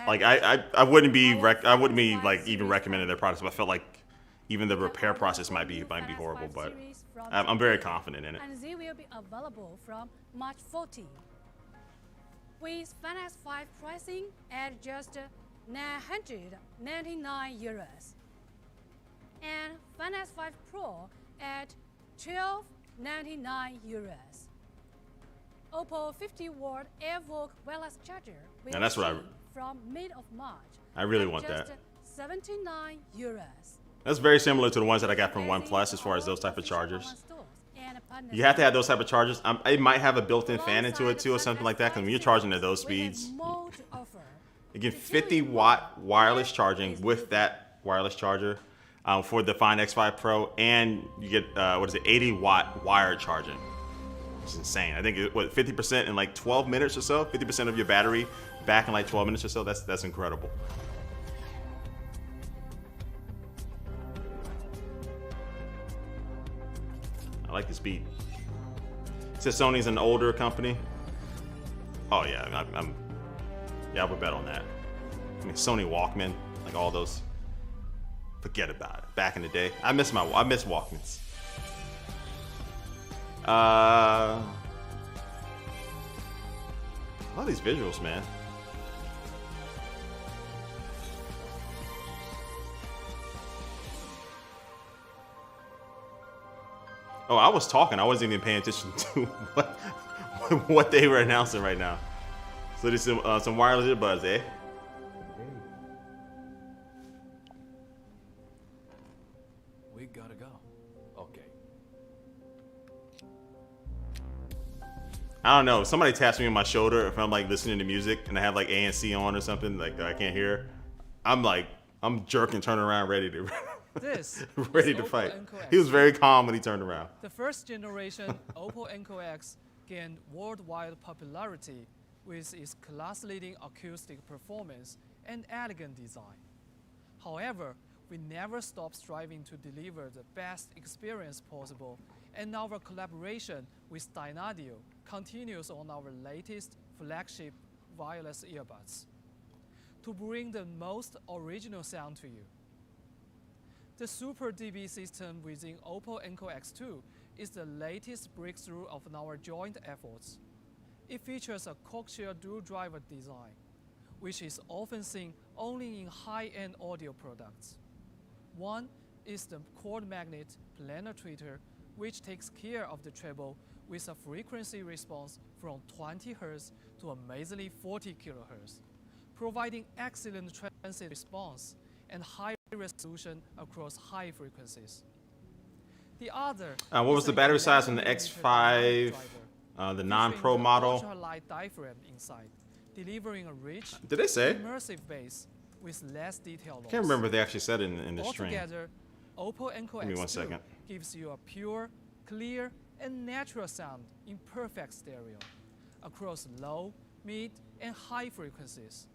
like I wouldn't be like even recommending their products. But I felt like even the repair process might be horrible, but I'm very confident in it. And they will be available from March 14. With Find X5 pricing at just 999 euros and Find X5 Pro at 1299 euros. OPPO 50-watt AirVoke wireless charger will And that's what ship from mid of March. I really at want just that. 79 euros. That's very similar to the ones that I got from OnePlus as far as those type of chargers. You have to have those type of chargers. It might have a built-in fan into it too or something like that, because when you're charging at those speeds, you get 50-watt wireless charging with that wireless charger for the Find X5 Pro, and you get 80-watt wired charging. It's insane. I think 50% in like 12 minutes or so. 50% of your battery back in like 12 minutes or so. That's incredible. I like this beat. It says Sony's an older company. Oh yeah, I would bet on that. I mean, Sony Walkman, like all those. Forget about it. Back in the day, I miss Walkmans. I love these visuals, man. Oh, I was talking. I wasn't even paying attention to what they were announcing right now. So there's some wireless earbuds, eh? We gotta go. Okay. I don't know. If somebody taps me on my shoulder if I'm like listening to music and I have like ANC on or something like that I can't hear, I'm jerking, turning around, ready to This ready is to OPPO fight. Enco X. He was very calm when he turned around. The first generation OPPO Enco X gained worldwide popularity with its class-leading acoustic performance and elegant design. However, we never stop striving to deliver the best experience possible, and our collaboration with Dynadio continues on our latest flagship wireless earbuds to bring the most original sound to you. The Super DB system within OPPO Enco X2 is the latest breakthrough of our joint efforts. It features a coaxial dual driver design, which is often seen only in high-end audio products. One is the quad magnet planar tweeter, which takes care of the treble with a frequency response from 20 Hz to amazingly 40 kHz, providing excellent transit response and high resolution across high frequencies. The other what was the battery size on the X5, the non-Pro model? Ultralight diaphragm inside, delivering a rich, Did they say? immersive bass with less detail loss. I can't remember if they actually said it in the stream. Altogether, OPPO Enco Give me X2 1 second. gives you a pure, clear, and natural sound in perfect stereo across low, mid, and high frequencies,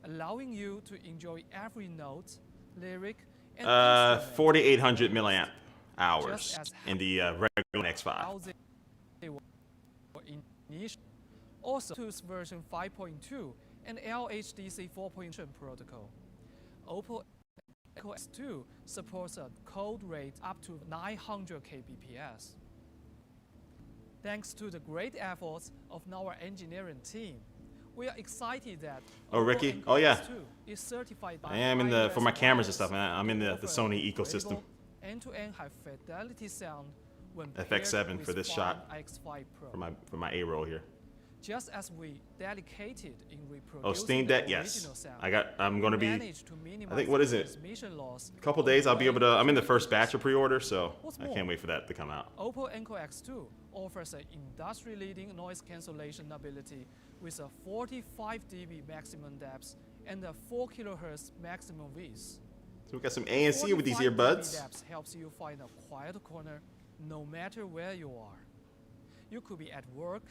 allowing you to enjoy every note, lyric, and instrument 4,800 milliamp hours Just as in the regular X5. how they were initially. Also, Bluetooth version 5.2 and LHDC 4.1 protocol. OPPO Enco X2 supports a code rate up to 900 kbps. Thanks to the great efforts of our engineering team, we are excited that Oh, OPPO Ricky? Enco Oh, yeah. X2 is certified by I am in for my cameras and stuff, man. I'm in the Sony ecosystem. end-to-end high-fidelity sound when paired FX7 with for this Find shot X5 Pro. for my A roll here. Just as we dedicated in reproducing Oh, Steam the Deck, yes. original sound, I'm going to we be, managed to minimize I think, what is the it? transmission loss A couple on the days I'll be way able to, I'm in the to first users. batch of pre-order, so What's I more, can't wait for that to come out. OPPO Enco X2 offers an industry-leading noise cancellation ability with a 45 dB maximum depth and a 4 kHz maximum width. So we got some ANC with these 45 earbuds. dB depth helps you find a quiet corner no matter where you are. You could be at work,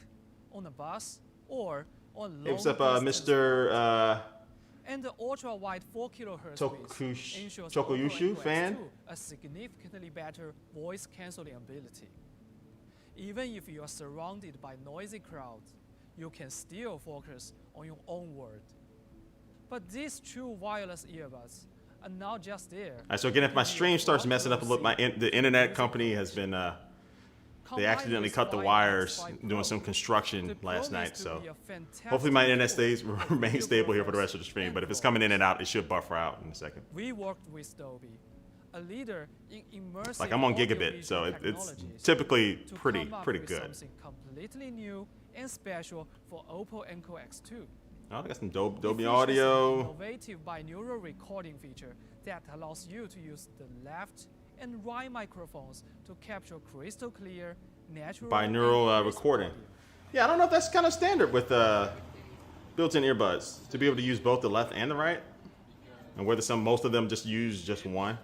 on a bus, or on long Hey, what's up, distance Mr. and the ultra-wide 4 kHz Tokush- width ensures Chokoyushu OPPO Enco fan? X2 a significantly better voice cancelling ability. Even if you are surrounded by noisy crowds, you can still focus on your own word. But these true wireless earbuds are not just there. All right, so again, if my stream starts messing up a little, the internet company has been, they accidentally cut the wires doing some construction last night, so hopefully my internet remains stable here for the rest of the stream, but if it's coming in and out, it should buffer out in a second. We worked with Adobe, a leader in immersive Like I'm on gigabit, audiovisual so it's technologies, typically to pretty come up with good. Something completely new and special for OPPO Enco X2. Oh, I got some It Dolby features an audio. innovative binaural recording feature that allows you to use the left and right microphones to capture crystal clear, natural Binaural and crisp recording. audio. Yeah, I don't know if that's kind of standard with built-in earbuds to be able to use both the left and the right, and whether most of them just use just one.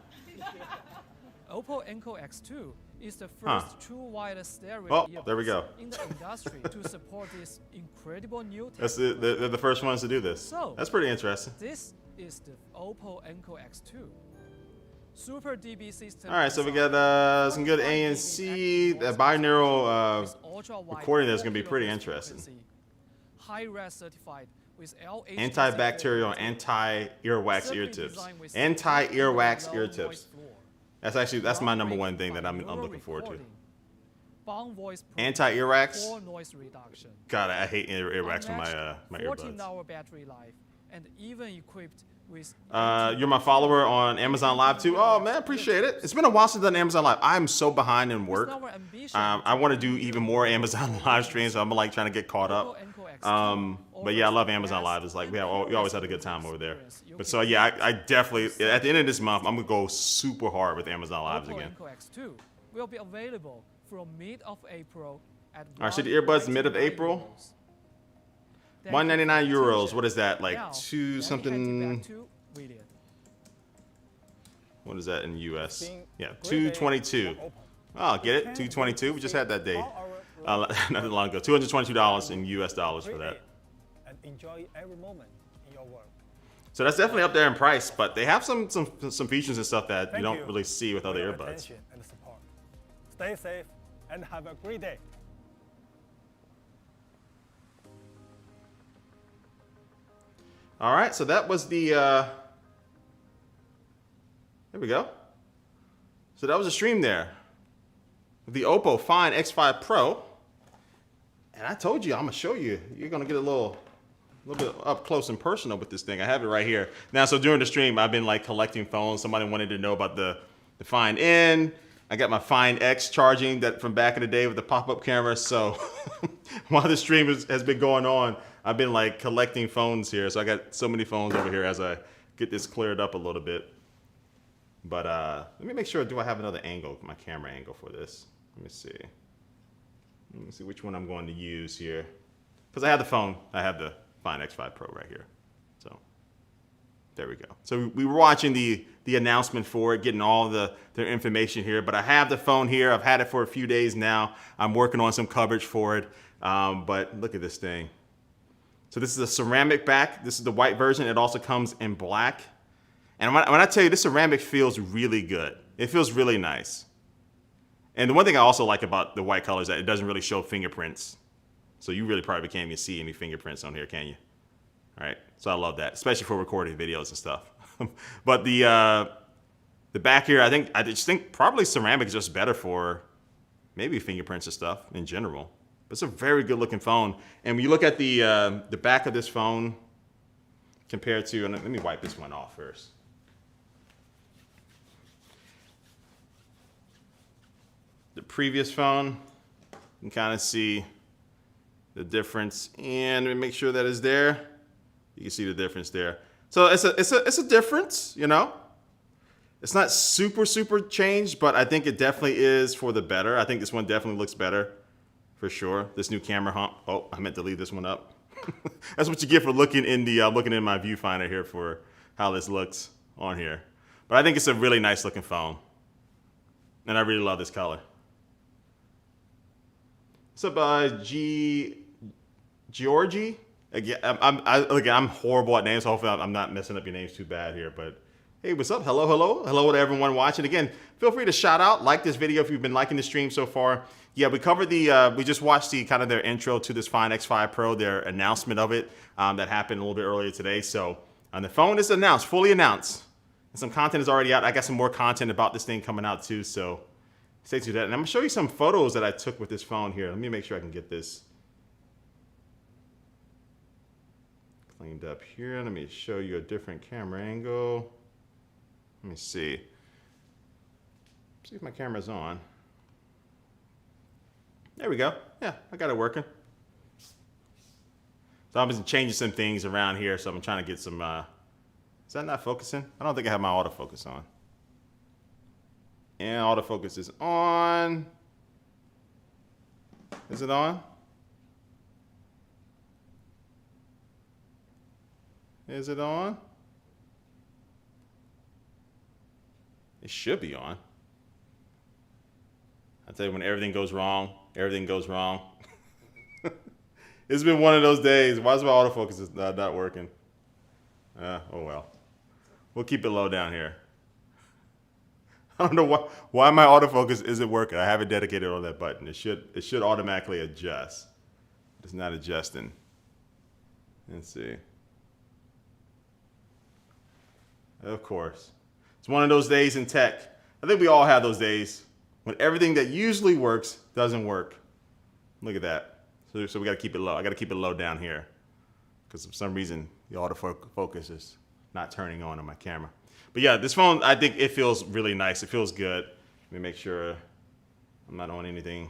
OPPO Enco X2 is the first true wireless stereo Oh, earbuds there we go. in the industry to support this incredible new That's technology. they're the first ones to do this. So- That's pretty interesting. This is the OPPO Enco X2. Super DB system. All right, so we design, got some good 45 dB ANC, active that voice binaural with ultra-wide recording that's 4 gonna be pretty kHz interesting. frequency, high-res certified with LHDC antibacterial, capability, anti-earwax simply ear tips. designed with Anti-earwax low ear noise tips. floor. That's my number Groundbreaking one thing that I'm binaural looking forward to. recording, bound voice Anti-earwax? for noise reduction. God, I hate earwax for Unmatched my earbuds. 14-hour battery life, and even equipped with. You're my follower on Amazon Live too. Oh man, appreciate it. It's been a while since I've done Amazon Live. I'm so behind in work. It's our ambition I want to do even more Amazon live streams. So I'm like trying to get caught up. But yeah, I love Amazon Live. It's like we always had a good time over there. But so yeah, I definitely at the end of this month I'm gonna go super hard with Amazon Lives again. OPPO Enco X2 will be available from mid of April at. All right, so the earbuds mid of April. 199 euros. What is that? Like two something. What is that in US? Yeah, 222. Oh, get it? 222. We just had that day. Not that long ago. $222 in US dollars for that. And enjoy every moment in your work. So that's definitely up there in price, but they have some features and stuff that you Thank don't you really see with for other your earbuds. attention and support. Stay safe and have a great day. All right, so that was the. There we go. So that was a stream there. The OPPO Find X5 Pro. And I told you, I'm gonna show you. You're gonna get a little bit up close and personal with this thing. I have it right here. Now, so during the stream, I've been like collecting phones. Somebody wanted to know about the Find N. I got my Find X charging that from back in the day with the pop-up camera. So while the stream has been going on, I've been like collecting phones here. So I got so many phones over here as I get this cleared up a little bit. But let me make sure, do I have another angle, my camera angle for this? Let me see. Let me see which one I'm going to use here. Because I have the phone, I have the Find X5 Pro right here. So there we go. So we were watching the announcement for it, getting all their information here. But I have the phone here. I've had it for a few days now. I'm working on some coverage for it. But look at this thing. So this is a ceramic back. This is the white version. It also comes in black. And when I tell you, this ceramic feels really good. It feels really nice. And the one thing I also like about the white color is that it doesn't really show fingerprints. So you really probably can't even see any fingerprints on here, can you? All right, so I love that, especially for recording videos and stuff. But the back here, I just think probably ceramic is just better for maybe fingerprints and stuff in general. But it's a very good looking phone. And when you look at the back of this phone compared to, and let me wipe this one off first. the previous phone. You can kind of see the difference, and let me make sure that is there. You can see the difference there. So it's a difference, you know. It's not super changed, but I think it definitely is for the better. I think this one definitely looks better, for sure. This new camera hump. Oh, I meant to leave this one up. That's what you get for looking in my viewfinder here for how this looks on here. But I think it's a really nice looking phone, and I really love this color. What's up, Georgie? Again, I'm horrible at names. So hopefully I'm not messing up your names too bad here. But hey, what's up? Hello to everyone watching. Again, feel free to shout out, like this video if you've been liking the stream so far. Yeah, we covered we just watched the kind of their intro to this Find X5 Pro, their announcement of it that happened a little bit earlier today. So the phone is announced, fully announced. And some content is already out. I got some more content about this thing coming out too. So stay tuned to that. And I'm gonna show you some photos that I took with this phone here. Let me make sure I can get this cleaned up here. Let me show you a different camera angle. Let me see. See if my camera's on. There we go. Yeah, I got it working. So I'm just changing some things around here. So I'm trying to get some, is that not focusing? I don't think I have my autofocus on. And autofocus is on. Is it on? Is it on? It should be on. I tell you, when everything goes wrong, everything goes wrong. It's been one of those days. Why is my autofocus not working? Oh well. We'll keep it low down here. I don't know why my autofocus isn't working. I have it dedicated on that button. It should automatically adjust. It's not adjusting. Let's see. Of course. It's one of those days in tech. I think we all have those days when everything that usually works doesn't work. Look at that. So we got to keep it low. I got to keep it low down here because for some reason the autofocus is not turning on my camera. But yeah, this phone, I think it feels really nice. It feels good. Let me make sure I'm not on anything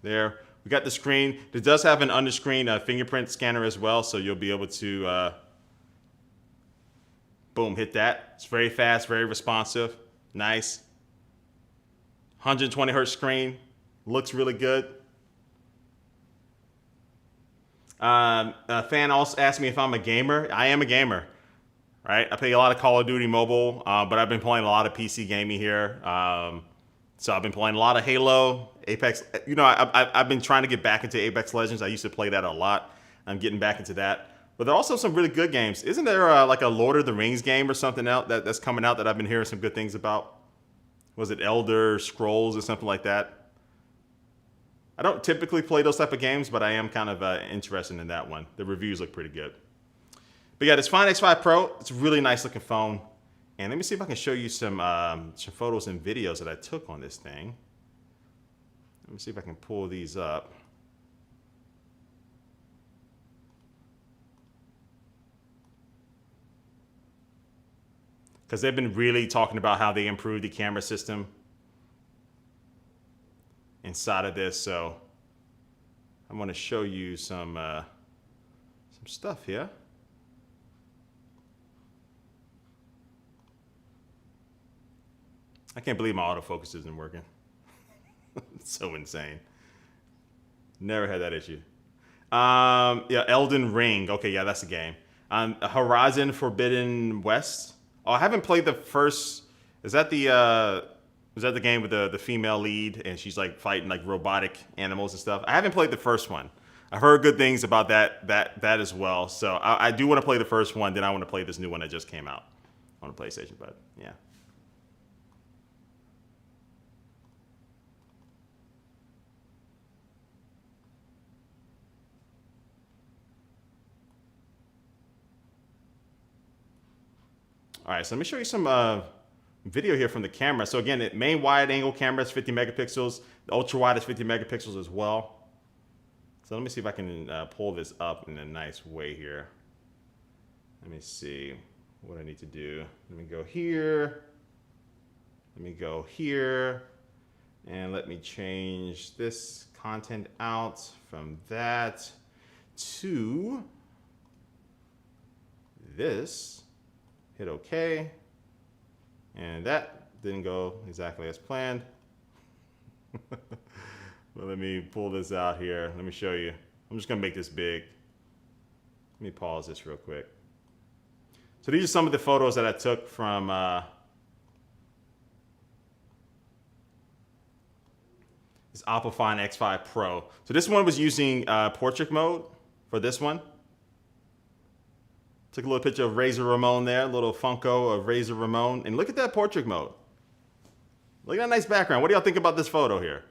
there. We got the screen. It does have an under-screen fingerprint scanner as well, so you'll be able to boom, hit that. It's very fast, very responsive. Nice. 120 hertz screen. Looks really good. A fan also asked me if I'm a gamer. I am a gamer, right? I play a lot of Call of Duty Mobile, but I've been playing a lot of PC gaming here. So I've been playing a lot of Halo, Apex. You know, I've been trying to get back into Apex Legends. I used to play that a lot. I'm getting back into that. But there are also some really good games. Isn't there like a Lord of the Rings game or something out that's coming out that I've been hearing some good things about? Was it Elder Scrolls or something like that? I don't typically play those type of games, but I am kind of interested in that one. The reviews look pretty good. But yeah, this Find X5 Pro, it's a really nice looking phone. And let me see if I can show you some photos and videos that I took on this thing. Let me see if I can pull these up. Because they've been really talking about how they improved the camera system inside of this. So I'm going to show you some stuff here. I can't believe my autofocus isn't working. It's so insane. Never had that issue. Yeah, Elden Ring. Okay, yeah, that's the game. Horizon Forbidden West. Oh, I haven't played the first. Is that the game with the female lead and she's like fighting like robotic animals and stuff? I haven't played the first one. I've heard good things about that as well. So I do want to play the first one. Then I want to play this new one that just came out on the PlayStation. But yeah. All right, so let me show you some video here from the camera. So again, the main wide angle camera is 50 megapixels. The ultra wide is 50 megapixels as well. So let me see if I can pull this up in a nice way here. Let me see what I need to do. Let me go here. Let me go here. And let me change this content out from that to this. Hit OK. And that didn't go exactly as planned. But let me pull this out here. Let me show you. I'm just going to make this big. Let me pause this real quick. So these are some of the photos that I took from this OPPO Find X5 Pro. So this one was using portrait mode for this one. Took a little picture of Razor Ramon there, a little Funko of Razor Ramon. And look at that portrait mode. Look at that nice background. What do y'all think about this photo here?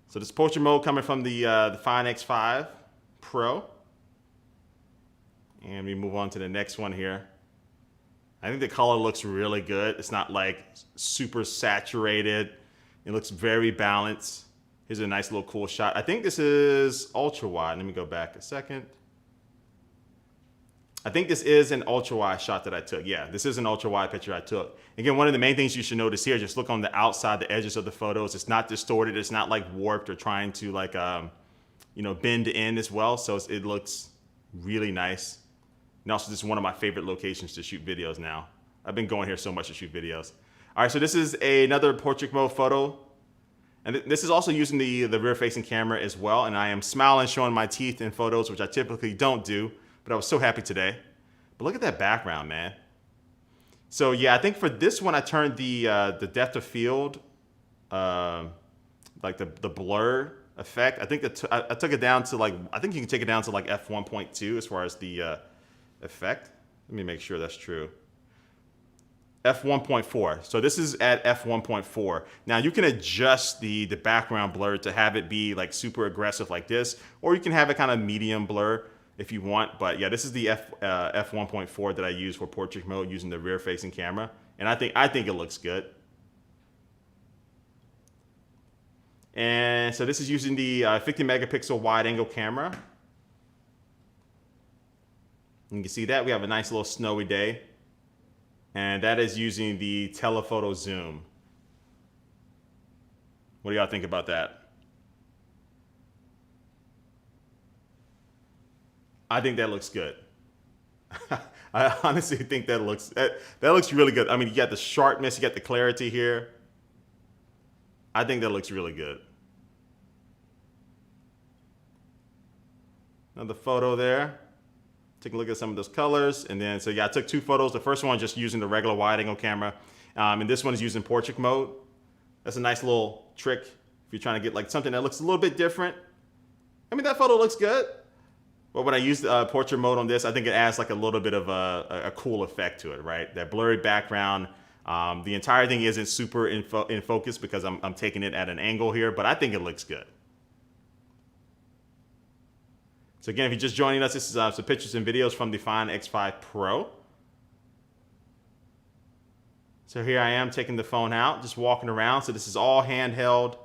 So this portrait mode coming from the Find X5 Pro. And we move on to the next one here. I think the color looks really good. It's not like super saturated. It looks very balanced. Here's a nice little cool shot. I think this is ultra wide. Let me go back a second. I think this is an ultra wide shot that I took. Yeah, this is an ultra wide picture I took. Again, one of the main things you should notice here, just look on the outside, the edges of the photos. It's not distorted. It's not like warped or trying to like, bend in as well. So it looks really nice. And also, this is one of my favorite locations to shoot videos now. I've been going here so much to shoot videos. All right, so this is another portrait mode photo. And this is also using the rear-facing camera as well. And I am smiling, showing my teeth in photos, which I typically don't do. But I was so happy today. But look at that background, man. So yeah, I think for this one, I turned the depth of field, like the blur effect. I think I took it down to like, I think you can take it down to like f1.2 as far as the effect. Let me make sure that's true. f1.4. So this is at f1.4. Now you can adjust the background blur to have it be like super aggressive like this, or you can have it kind of medium blur if you want. But yeah, this is the f1.4 that I use for portrait mode using the rear facing camera. And I think it looks good. And so this is using the 50 megapixel wide angle camera. You can see that we have a nice little snowy day. And that is using the Telephoto Zoom. What do y'all think about that? I think that looks good. I honestly think that looks really good. I mean, you got the sharpness, you got the clarity here. I think that looks really good. Another photo there. Take a look at some of those colors. And then, so yeah, I took two photos. The first one just using the regular wide angle camera. And this one is using portrait mode. That's a nice little trick if you're trying to get like something that looks a little bit different. I mean, that photo looks good. But when I use portrait mode on this, I think it adds like a little bit of a cool effect to it, right? That blurry background. The entire thing isn't super in focus because I'm taking it at an angle here, but I think it looks good. So again, if you're just joining us, this is some pictures and videos from the Find X5 Pro. So here I am taking the phone out, just walking around. So this is all handheld,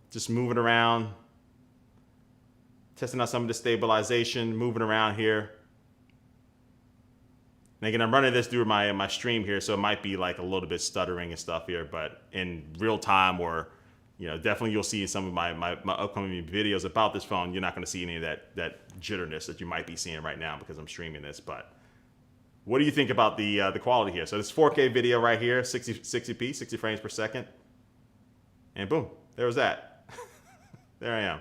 just moving around, testing out some of the stabilization, moving around here. And again, I'm running this through my stream here, so it might be like a little bit stuttering and stuff here, but in real time, or definitely you'll see in some of my upcoming videos about this phone, you're not going to see any of that jitterness that you might be seeing right now because I'm streaming this. But what do you think about the quality here? So this 4K video right here, 60p, 60 frames per second, and boom, there was that. There I am.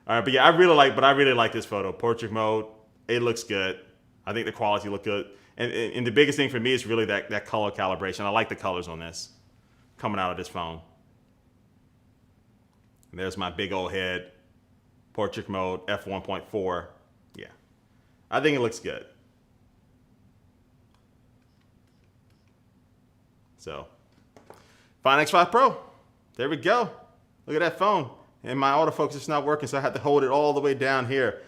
All right, but yeah, I really like this photo. Portrait mode, it looks good. I think the quality look good, and the biggest thing for me is really that color calibration. I like the colors on this coming out of this phone. And there's my big old head, portrait mode, f1.4. Yeah, I think it looks good. So, Find X5 Pro, there we go. Look at that phone. And my autofocus is not working, so I had to hold it all the way down here.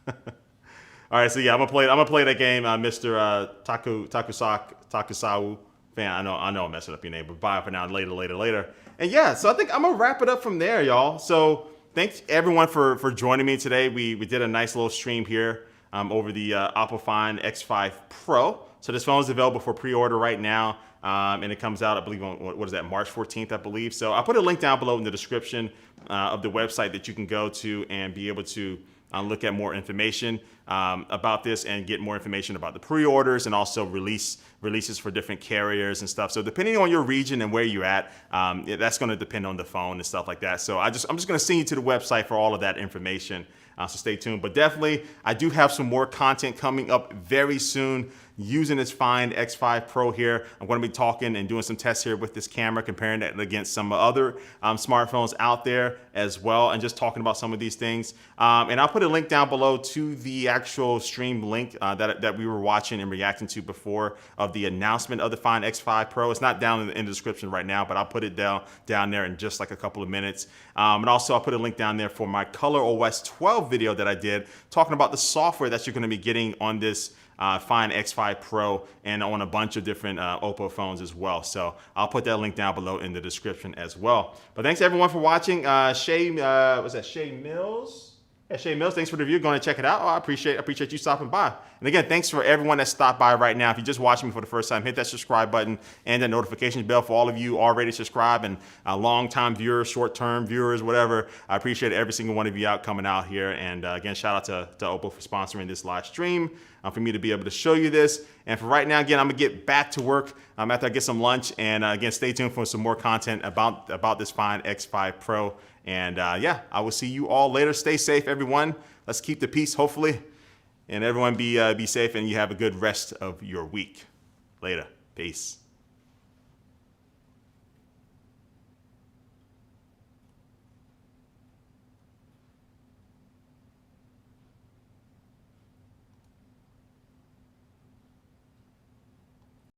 All right, so yeah, I'm gonna play that game, Mr. Takusawu fan. I know I'm messing up your name, but bye for now. Later. And yeah, so I think I'm gonna wrap it up from there, y'all. So thanks everyone for joining me today. We did a nice little stream here over the OPPO Find X5 Pro. So this phone is available for pre-order right now. and it comes out, I believe, on what is that, March 14th, I believe. So I'll put a link down below in the description of the website that you can go to and be able to look at more information about this and get more information about the pre-orders and also releases for different carriers and stuff. So depending on your region and where you're at, that's going to depend on the phone and stuff like that. So I'm just going to send you to the website for all of that information. So stay tuned. But definitely, I do have some more content coming up very soon using this Find X5 Pro here. I'm going to be talking and doing some tests here with this camera, comparing it against some other smartphones out there as well, and just talking about some of these things. And I'll put a link down below to the actual stream link that we were watching and reacting to before of the announcement of the Find X5 Pro. It's not down in the description right now, but I'll put it down there in just like a couple of minutes. And also I'll put a link down there for my ColorOS 12 video that I did talking about the software that you're going to be getting on this Find X5 Pro and on a bunch of different OPPO phones as well. So I'll put that link down below in the description as well. But thanks everyone for watching. Shay Mills? Yeah, Shay Mills, thanks for the review. Going to check it out. Oh, I appreciate you stopping by. And again, thanks for everyone that stopped by right now. If you're just watching me for the first time, hit that subscribe button and that notification bell. For all of you already subscribed and long-time viewers, short-term viewers, whatever, I appreciate every single one of you coming out here. And again, shout out to OPPO for sponsoring this live stream, for me to be able to show you this. And for right now, again, I'm gonna get back to work after I get some lunch. And again, stay tuned for some more content about this Find X5 Pro. And yeah, I will see you all later. Stay safe, everyone. Let's keep the peace, hopefully. And everyone be safe, and you have a good rest of your week. Later. Peace.